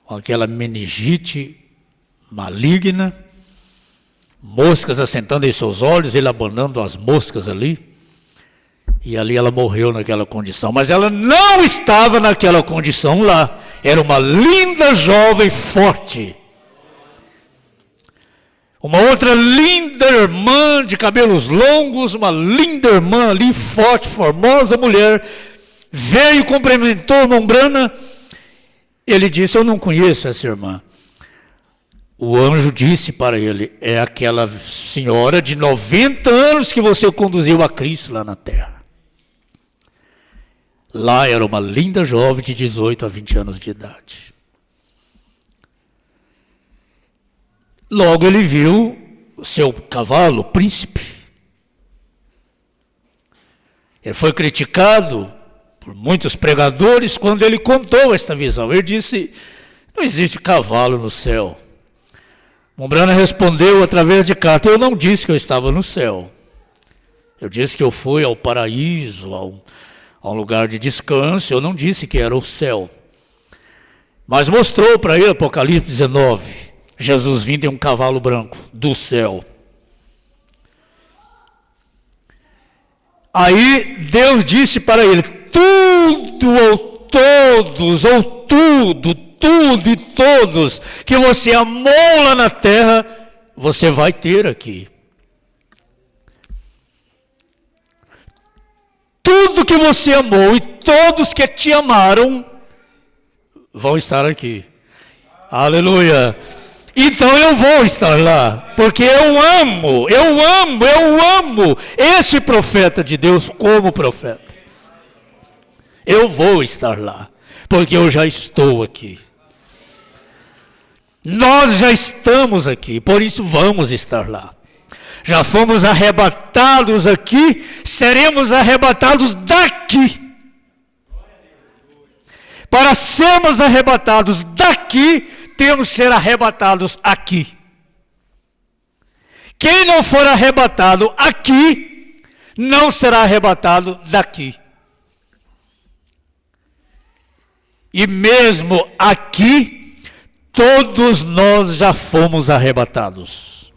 com aquela meningite maligna, moscas assentando em seus olhos, ele abanando as moscas ali, e ali ela morreu naquela condição. Mas ela não estava naquela condição lá, era uma linda jovem forte. Uma outra linda irmã de cabelos longos, uma linda irmã ali, forte, formosa mulher, veio e cumprimentou o irmão Brana. Ele disse: eu não conheço essa irmã. O anjo disse para ele: é aquela senhora de 90 anos que você conduziu a Cristo lá na terra. Lá era uma linda jovem de 18 a 20 anos de idade. Logo ele viu o seu cavalo, o príncipe. Ele foi criticado por muitos pregadores quando ele contou esta visão. Ele disse: não existe cavalo no céu. Mombrana respondeu através de carta: eu não disse que eu estava no céu. Eu disse que eu fui ao paraíso, a um lugar de descanso. Eu não disse que era o céu. Mas mostrou para ele, Apocalipse 19, Jesus vindo em um cavalo branco do céu. Aí Deus disse para ele: tudo ou todos, ou tudo e todos que você amou lá na terra, você vai ter aqui. Tudo que você amou e todos que te amaram vão estar aqui. Aleluia! Então eu vou estar lá, porque eu amo esse profeta de Deus como profeta. Eu vou estar lá, porque eu já estou aqui. Nós já estamos aqui, por isso vamos estar lá. Já fomos arrebatados aqui, seremos arrebatados daqui. Para sermos arrebatados daqui, temos que ser arrebatados aqui. Quem não for arrebatado aqui, não será arrebatado daqui. E mesmo aqui, todos nós já fomos arrebatados.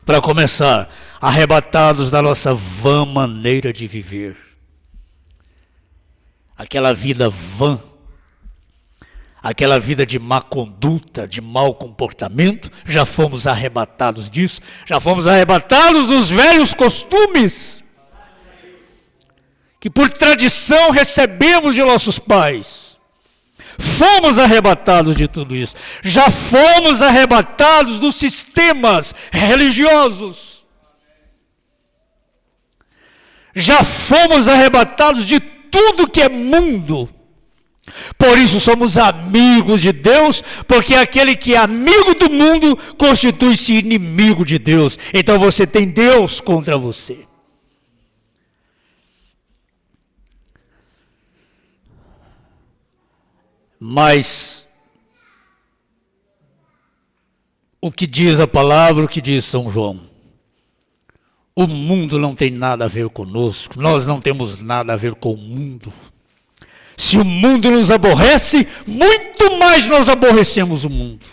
Para começar, arrebatados da nossa vã maneira de viver. Aquela vida vã, aquela vida de má conduta, de mau comportamento, já fomos arrebatados disso, já fomos arrebatados dos velhos costumes, que por tradição recebemos de nossos pais. Fomos arrebatados de tudo isso, já fomos arrebatados dos sistemas religiosos, já fomos arrebatados de tudo que é mundo. Por isso somos amigos de Deus, porque aquele que é amigo do mundo constitui-se inimigo de Deus. Então você tem Deus contra você. Mas o que diz a palavra, o que diz São João? O mundo não tem nada a ver conosco, nós não temos nada a ver com o mundo. Se o mundo nos aborrece, muito mais nós aborrecemos o mundo.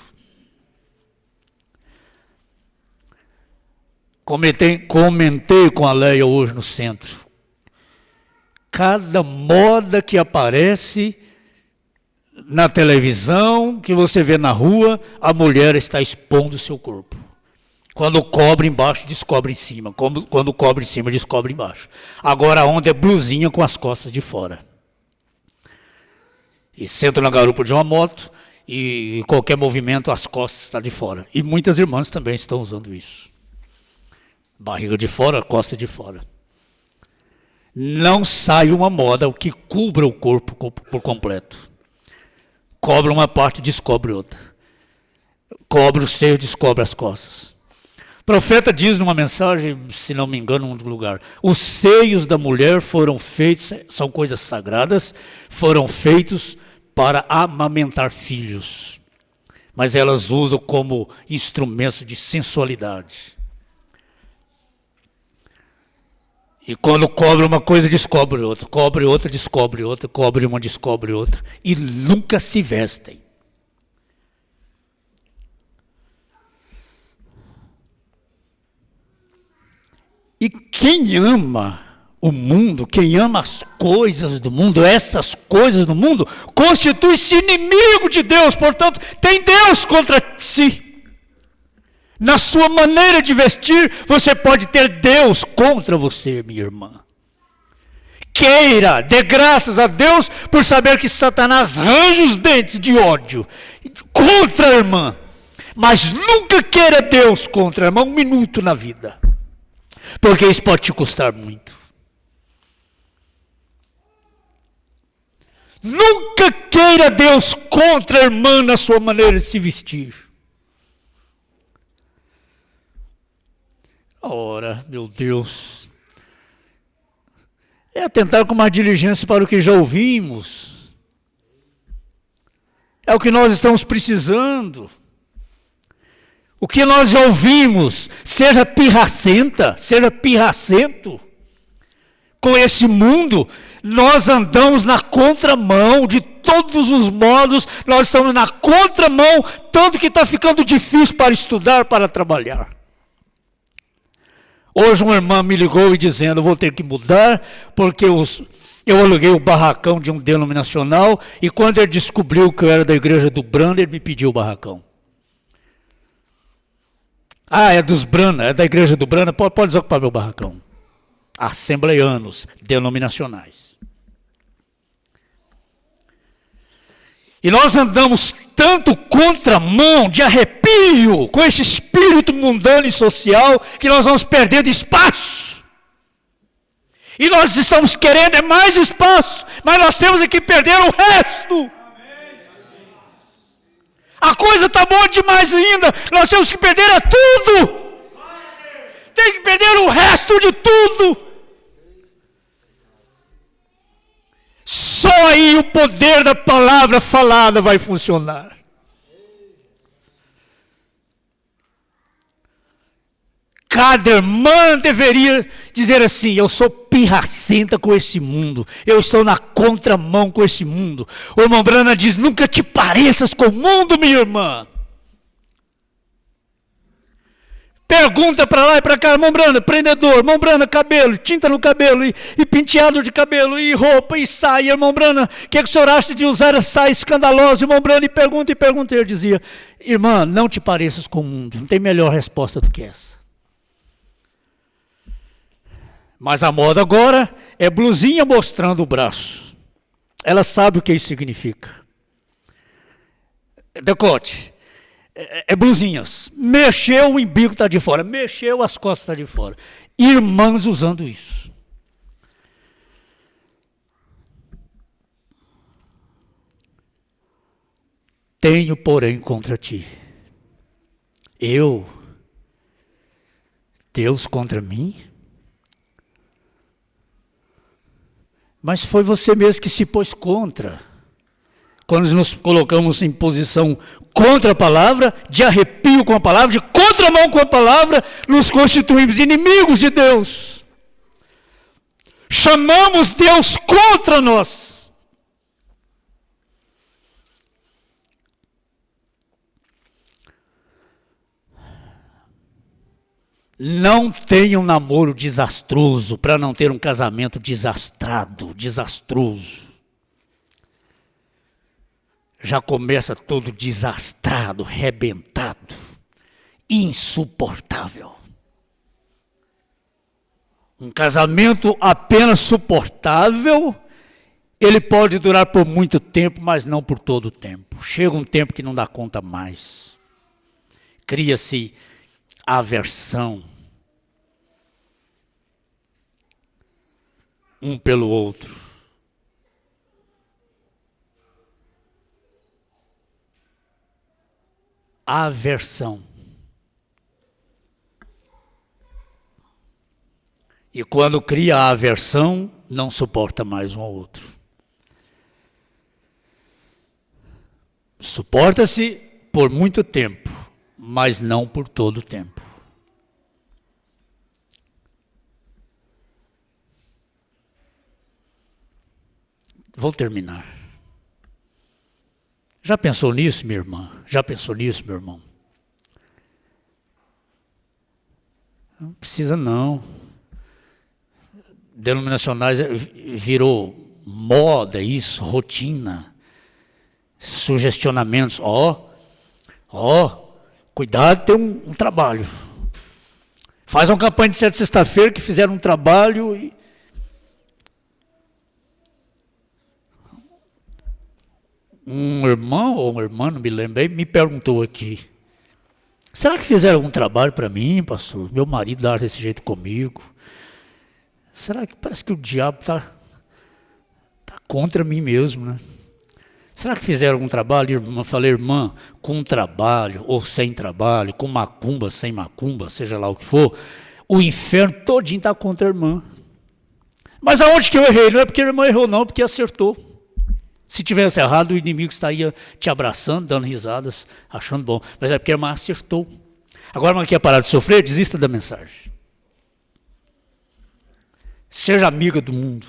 Comentei com a Leia hoje no centro. Cada moda que aparece na televisão, que você vê na rua, a mulher está expondo o seu corpo. Quando cobre embaixo, descobre em cima. Quando cobre em cima, descobre embaixo. Agora a onda é blusinha com as costas de fora. E sento na garupa de uma moto e em qualquer movimento as costas estão de fora. E muitas irmãs também estão usando isso. Barriga de fora, costa de fora. Não sai uma moda que cubra o corpo por completo. Cobre uma parte, descobre outra. Cobre o seio, descobre as costas. O profeta diz numa mensagem, se não me engano, em um lugar, os seios da mulher foram feitos, são coisas sagradas, foram feitos para amamentar filhos. Mas elas usam como instrumento de sensualidade. E quando cobre uma coisa, descobre outra. Cobre outra, descobre outra. Cobre uma, descobre outra. E nunca se vestem. E quem ama o mundo, quem ama as coisas do mundo, essas coisas do mundo, constitui-se inimigo de Deus. Portanto, tem Deus contra si. Na sua maneira de vestir, você pode ter Deus contra você, minha irmã. Queira, dê graças a Deus por saber que Satanás range os dentes de ódio contra a irmã. Mas nunca queira Deus contra a irmã um minuto na vida. Porque isso pode te custar muito. Nunca queira Deus contra a irmã na sua maneira de se vestir. Ora, meu Deus, é atentar com mais diligência para o que já ouvimos. É o que nós estamos precisando. O que nós já ouvimos, seja pirracenta, seja pirracento. Com esse mundo, nós andamos na contramão de todos os modos, nós estamos na contramão, tanto que está ficando difícil para estudar, para trabalhar. Hoje uma irmã me ligou e dizendo, vou ter que mudar, porque eu aluguei o barracão de um denominacional, e quando ele descobriu que eu era da igreja do Brana, ele me pediu o barracão. Ah, é dos Brana, é da igreja do Brana, pode desocupar meu barracão. Assembleianos, denominacionais. E nós andamos tanto contramão, de arrepio, com esse espírito mundano e social, que nós vamos perdendo espaço. E nós estamos querendo mais espaço, mas nós temos que perder o resto. A coisa está boa demais ainda, nós temos que perder tudo. Tem que perder o resto de tudo. Só aí o poder da palavra falada vai funcionar. Cada irmã deveria dizer assim: eu sou pirracenta com esse mundo, eu estou na contramão com esse mundo. O irmão Branham diz: nunca te pareças com o mundo, minha irmã. Pergunta para lá e para cá: irmão Branham, prendedor, irmão Branham, cabelo, tinta no cabelo, e penteado de cabelo, e roupa, e saia. Irmão Branham, o que o senhor acha de usar essa saia escandalosa? Irmão Branham, e pergunta. Ele dizia: irmã, não te pareças com o mundo, não tem melhor resposta do que essa. Mas a moda agora é blusinha mostrando o braço. Ela sabe o que isso significa. Decote. É blusinhas. Mexeu, o umbigo está de fora. Mexeu, as costas estão de fora. Irmãs usando isso. Tenho, porém, contra ti. Deus contra mim? Mas foi você mesmo que se pôs contra. Quando nos colocamos em posição contra a palavra, de arrepio com a palavra, de contramão com a palavra, nos constituímos inimigos de Deus. Chamamos Deus contra nós. Não tenha um namoro desastroso para não ter um casamento desastrado, desastroso. Já começa todo desastrado, rebentado, insuportável. Um casamento apenas suportável, ele pode durar por muito tempo, mas não por todo o tempo. Chega um tempo que não dá conta mais. Cria-se aversão um pelo outro. Aversão. E quando cria a aversão, não suporta mais um ao outro. Suporta-se por muito tempo, mas não por todo o tempo. Vou terminar. Já pensou nisso, minha irmã? Já pensou nisso, meu irmão? Não precisa não. Denominacionais virou moda isso, rotina, sugestionamentos. Cuidado, tem um trabalho. Faz uma campanha de sexta-feira que fizeram um trabalho e um irmão ou uma irmã, não me lembrei, me perguntou aqui: será que fizeram algum trabalho para mim, pastor? Meu marido age desse jeito comigo. Será que parece que o diabo está contra mim mesmo, né? Será que fizeram algum trabalho? Irmã, falei: irmã, com trabalho ou sem trabalho, com macumba, sem macumba, seja lá o que for, o inferno todinho está contra a irmã. Mas aonde que eu errei? Não é porque a irmã errou não, porque acertou. Se tivesse errado, o inimigo estaria te abraçando, dando risadas, achando bom. Mas é porque a irmã acertou. Agora a irmã quer parar de sofrer, desista da mensagem. Seja amiga do mundo.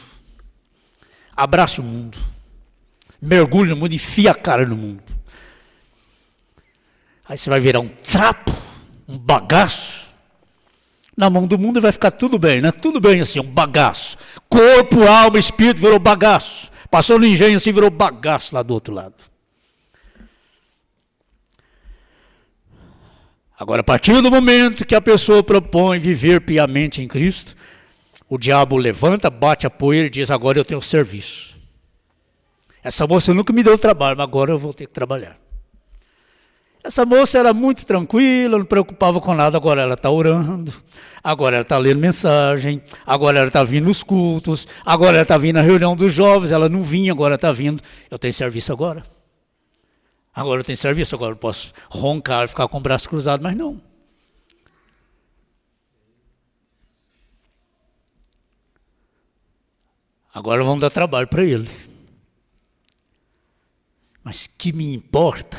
Abrace o mundo. Mergulhe no mundo, enfia a cara no mundo. Aí você vai virar um trapo, um bagaço. Na mão do mundo vai ficar tudo bem, né? Tudo bem assim, um bagaço. Corpo, alma, espírito virou bagaço. Passou no engenho assim, virou bagaço lá do outro lado. Agora, a partir do momento que a pessoa propõe viver piamente em Cristo, o diabo levanta, bate a poeira e diz: agora eu tenho serviço. Essa moça nunca me deu trabalho, mas agora eu vou ter que trabalhar. Essa moça era muito tranquila, não preocupava com nada, agora ela está orando, agora ela está lendo mensagem, agora ela está vindo nos cultos, agora ela está vindo na reunião dos jovens, ela não vinha, agora está vindo. Eu tenho serviço agora. Agora eu tenho serviço, agora eu posso roncar, ficar com o braço cruzado, mas não. Agora vamos dar trabalho para ele. Mas que me importa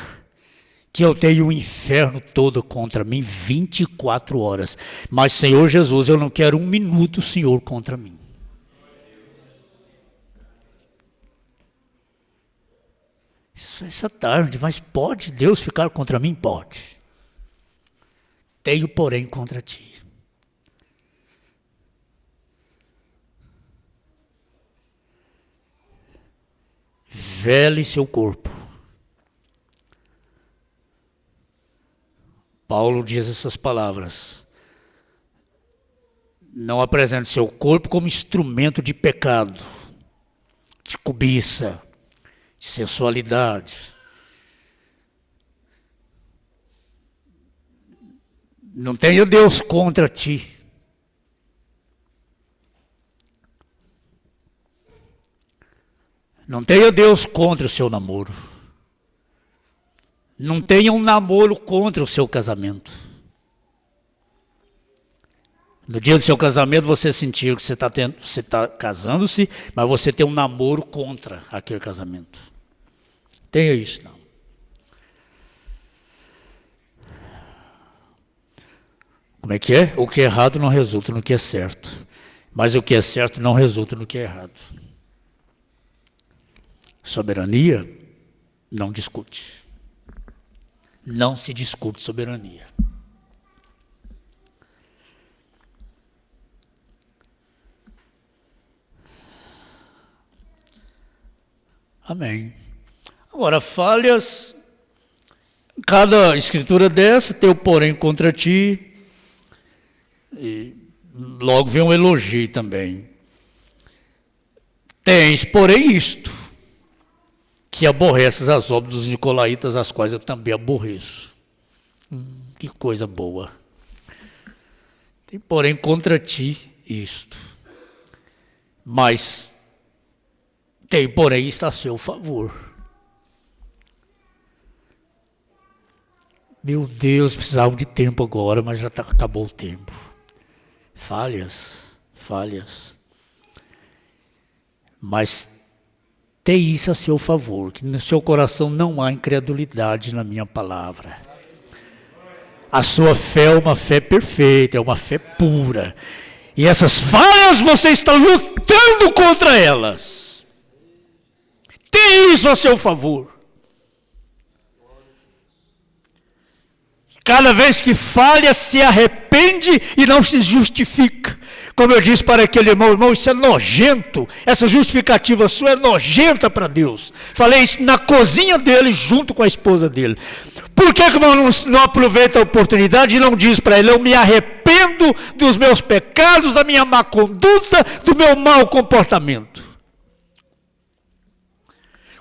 que eu tenho o inferno todo contra mim 24 horas. Mas, Senhor Jesus, eu não quero um minuto, Senhor, contra mim. Isso é essa tarde, mas pode Deus ficar contra mim? Pode. Tenho, porém, contra ti. Vele seu corpo. Paulo diz essas palavras. Não apresente seu corpo como instrumento de pecado, de cobiça, de sensualidade. Não tenha Deus contra ti. Não tenha Deus contra o seu namoro. Não tenha um namoro contra o seu casamento. No dia do seu casamento você sentir que você está casando-se, mas você tem um namoro contra aquele casamento. Tenha isso, não. Como é que é? O que é errado não resulta no que é certo. Mas o que é certo não resulta no que é errado. Soberania não discute. Não se discute soberania. Amém. Agora, falhas, cada escritura dessa tem o porém contra ti, e logo vem um elogio também. Tens, porém, isto, que aborreces as obras dos nicolaítas, as quais eu também aborreço. Que coisa boa. Tem, porém, contra ti isto. Mas tem, porém, está a seu favor. Meu Deus, precisava de tempo agora, mas já acabou o tempo. Falhas. Mas tem isso a seu favor, que no seu coração não há incredulidade na minha palavra. A sua fé é uma fé perfeita, é uma fé pura. E essas falhas você está lutando contra elas. Tem isso a seu favor. Cada vez que falha, se arrepende e não se justifica. Como eu disse para aquele irmão, isso é nojento. Essa justificativa sua é nojenta para Deus. Falei isso na cozinha dele, junto com a esposa dele. Por que o irmão não aproveita a oportunidade e não diz para ele, eu me arrependo dos meus pecados, da minha má conduta, do meu mau comportamento?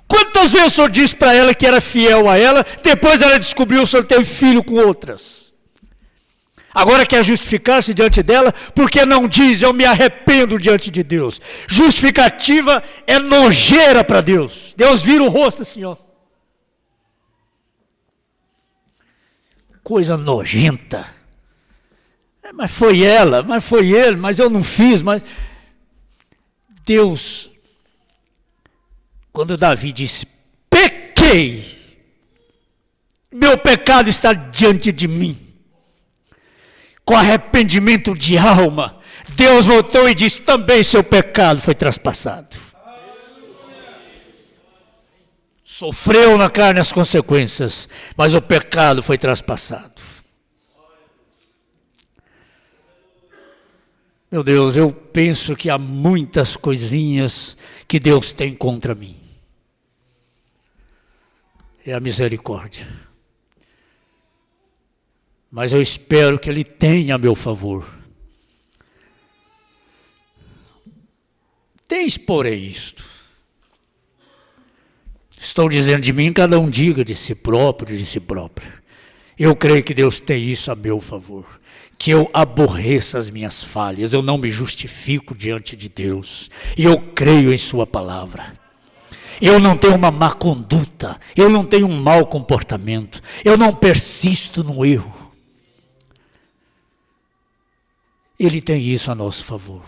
Quantas vezes o senhor disse para ela que era fiel a ela, depois ela descobriu que o senhor teve filho com outras? Agora quer justificar-se diante dela, porque não diz, eu me arrependo diante de Deus. Justificativa é nojeira para Deus. Deus vira o rosto assim, ó. Coisa nojenta. Mas foi ela, mas foi ele, mas eu não fiz, mas... Deus, quando Davi disse, pequei, meu pecado está diante de mim. Com arrependimento de alma, Deus voltou e disse, também seu pecado foi traspassado. Sofreu na carne as consequências, mas o pecado foi traspassado. Meu Deus, eu penso que há muitas coisinhas que Deus tem contra mim. É a misericórdia. Mas eu espero que Ele tenha a meu favor. Tens, porém, isto. Estou dizendo de mim, cada um diga de si próprio, de si própria. Eu creio que Deus tem isso a meu favor. Que eu aborreça as minhas falhas, eu não me justifico diante de Deus. E eu creio em sua palavra. Eu não tenho uma má conduta, eu não tenho um mau comportamento, eu não persisto no erro. Ele tem isso a nosso favor.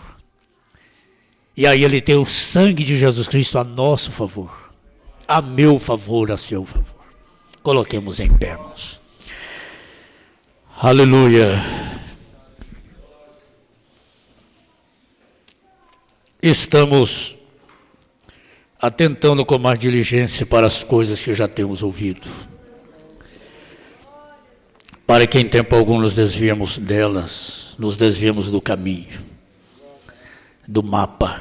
E aí ele tem o sangue de Jesus Cristo a nosso favor. A meu favor, a seu favor. Coloquemos em pé, irmãos. Aleluia. Estamos atentando com mais diligência para as coisas que já temos ouvido. Para que em tempo algum nos desviemos delas, nos desviemos do caminho, do mapa.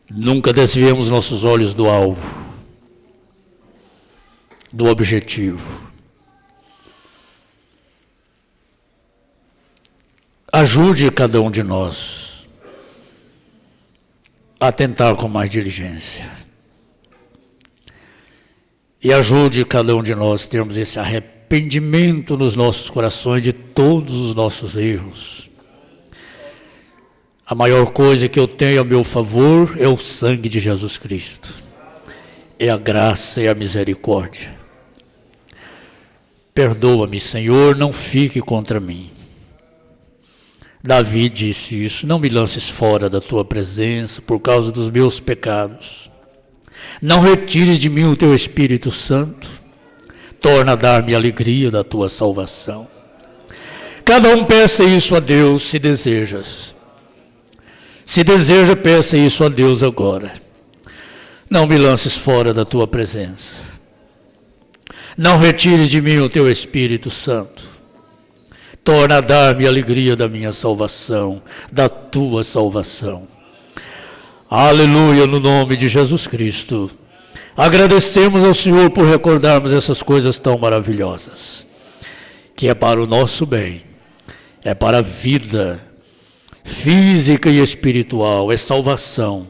Nunca desviemos nossos olhos do alvo, do objetivo. Ajude cada um de nós a tentar com mais diligência. E ajude cada um de nós a termos esse arrependimento nos nossos corações de todos os nossos erros. A maior coisa que eu tenho a meu favor é o sangue de Jesus Cristo. É a graça e a misericórdia. Perdoa-me, Senhor, não fique contra mim. Davi disse isso: não me lances fora da tua presença por causa dos meus pecados. Não retires de mim o teu Espírito Santo. Torna a dar-me a alegria da tua salvação. Cada um peça isso a Deus se desejas. Se deseja, peça isso a Deus agora. Não me lances fora da tua presença. Não retires de mim o teu Espírito Santo. Torna a dar-me a alegria da minha salvação, da tua salvação. Aleluia, no nome de Jesus Cristo. Agradecemos ao Senhor por recordarmos essas coisas tão maravilhosas, que é para o nosso bem, é para a vida física e espiritual, é salvação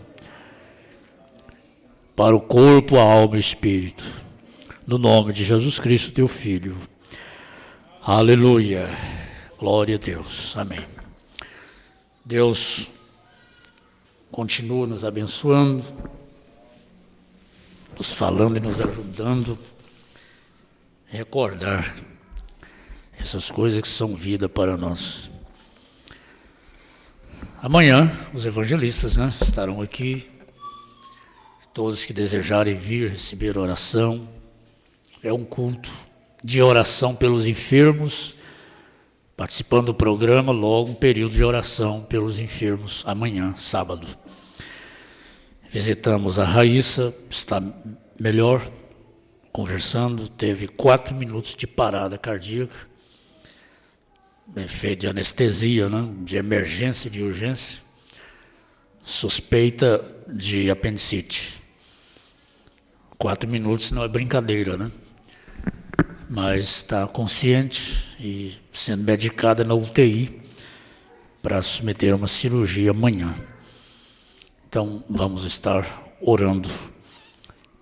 para o corpo, a alma e o espírito. No nome de Jesus Cristo, teu Filho. Aleluia. Glória a Deus. Amém. Deus continua nos abençoando, nos falando e nos ajudando a recordar essas coisas que são vida para nós. Amanhã, os evangelistas, estarão aqui. Todos que desejarem vir receber oração. É um culto de oração pelos enfermos, participando do programa, logo um período de oração pelos enfermos, amanhã, sábado. Visitamos a Raíssa, está melhor, conversando, teve 4 minutos de parada cardíaca, feito de anestesia, de emergência, de urgência, suspeita de apendicite. 4 minutos não é brincadeira, mas está consciente e sendo medicada na UTI para submeter a uma cirurgia amanhã. Então, vamos estar orando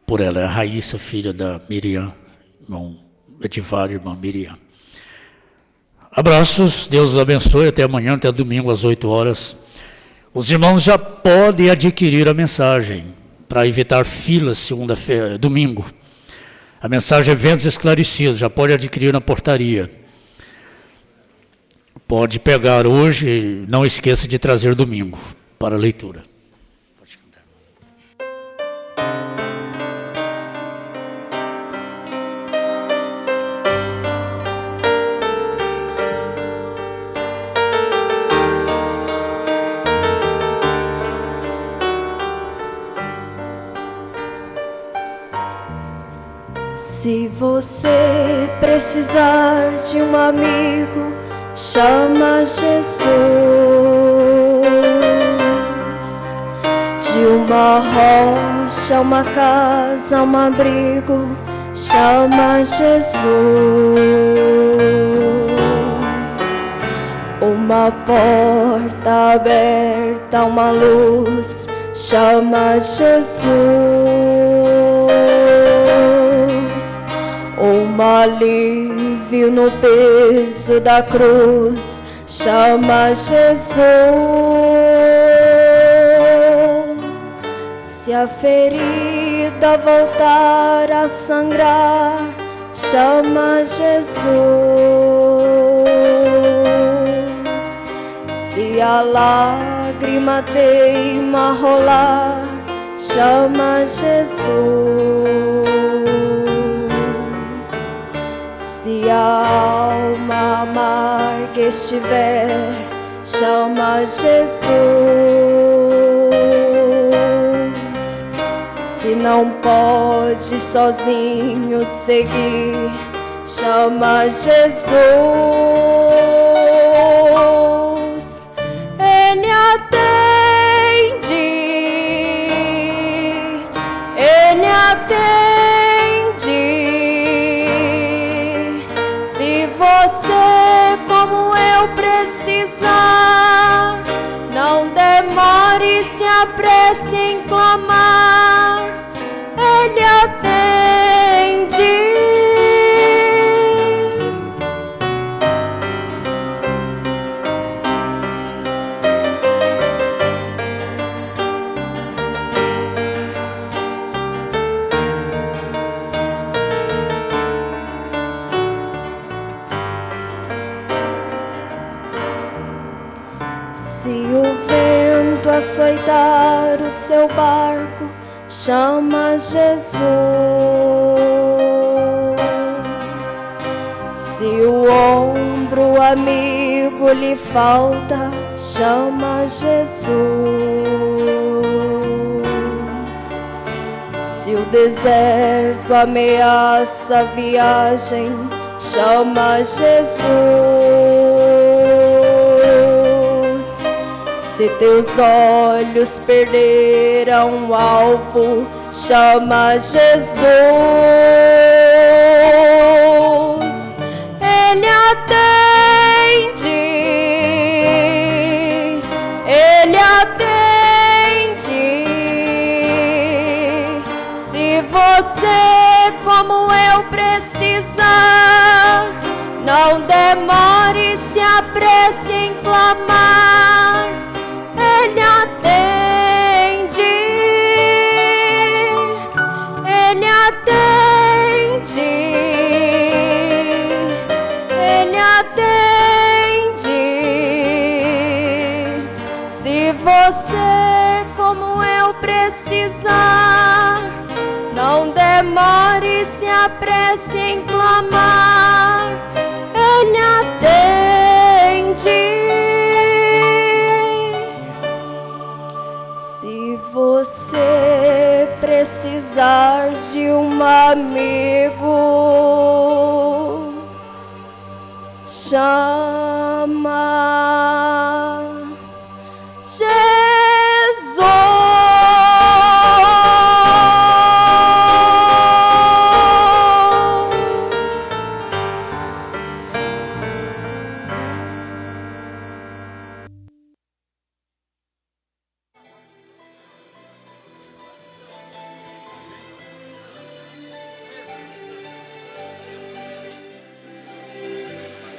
por ela. É a Raíssa, filha da Miriam, irmão Edivar, irmã Miriam. Abraços, Deus os abençoe, até amanhã, até domingo às 8 horas. Os irmãos já podem adquirir a mensagem para evitar filas segunda-feira, domingo. A mensagem Eventos Esclarecidos, já pode adquirir na portaria. Pode pegar hoje, não esqueça de trazer domingo para a leitura. Pode cantar. Se você precisar de um amigo, chama Jesus. De uma rocha, uma casa, um abrigo, chama Jesus. Uma porta aberta, uma luz, chama Jesus. Chama alívio no peso da cruz, chama Jesus. Se a ferida voltar a sangrar, chama Jesus. Se a lágrima teima a rolar, chama Jesus. Se a alma amarga estiver, chama Jesus. Se não pode sozinho seguir, chama Jesus. Ele atende, Ele atende. Se você, como eu, precisar, não demore, se apresse em clamar. Ele atende. Se o vento açoitar o seu barco, chama Jesus. Se o ombro amigo lhe falta, chama Jesus. Se o deserto ameaça a viagem, chama Jesus. Se teus olhos perderam o alvo, chama Jesus. Ele atende, Ele atende. Se você, como eu, precisar, não demore, se apresse em clamar. Ele atende, Ele atende, Ele atende. Se você, como eu, precisar, não demore, se apresse em clamar. Ele atende. Se você precisar de um amigo, chama Jesus.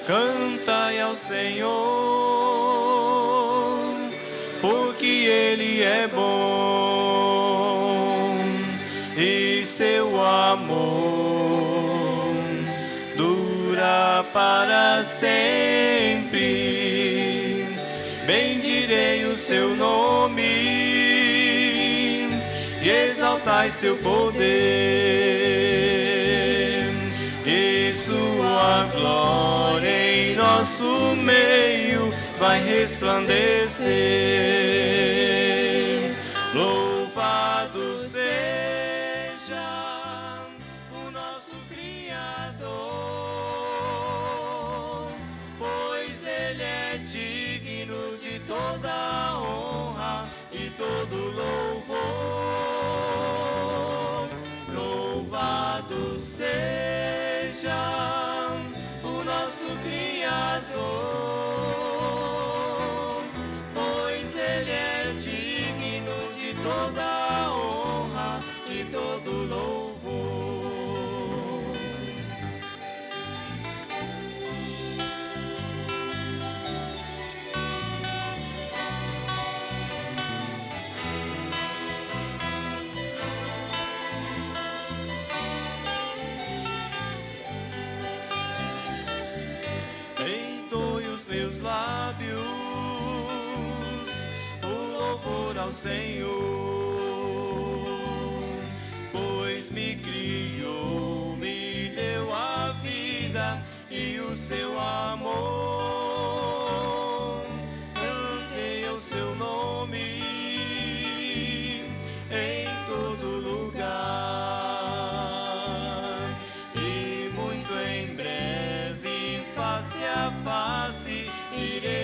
Cantai ao Senhor, porque Ele é bom e seu amor dura para sempre. Bendirei o seu nome e exaltai seu poder e sua glória em nosso meio vai resplandecer. Louvado seja o nosso Criador, pois Ele é digno de toda honra e todo louvor. Louvado seja o nosso Criador, pois Ele é digno de toda honra, de todo louvor. lábios o louvor ao Senhor, pois me criou, me deu a vida e o seu amor. Cantei o seu nome em todo lugar, e muito em breve, face a face, irei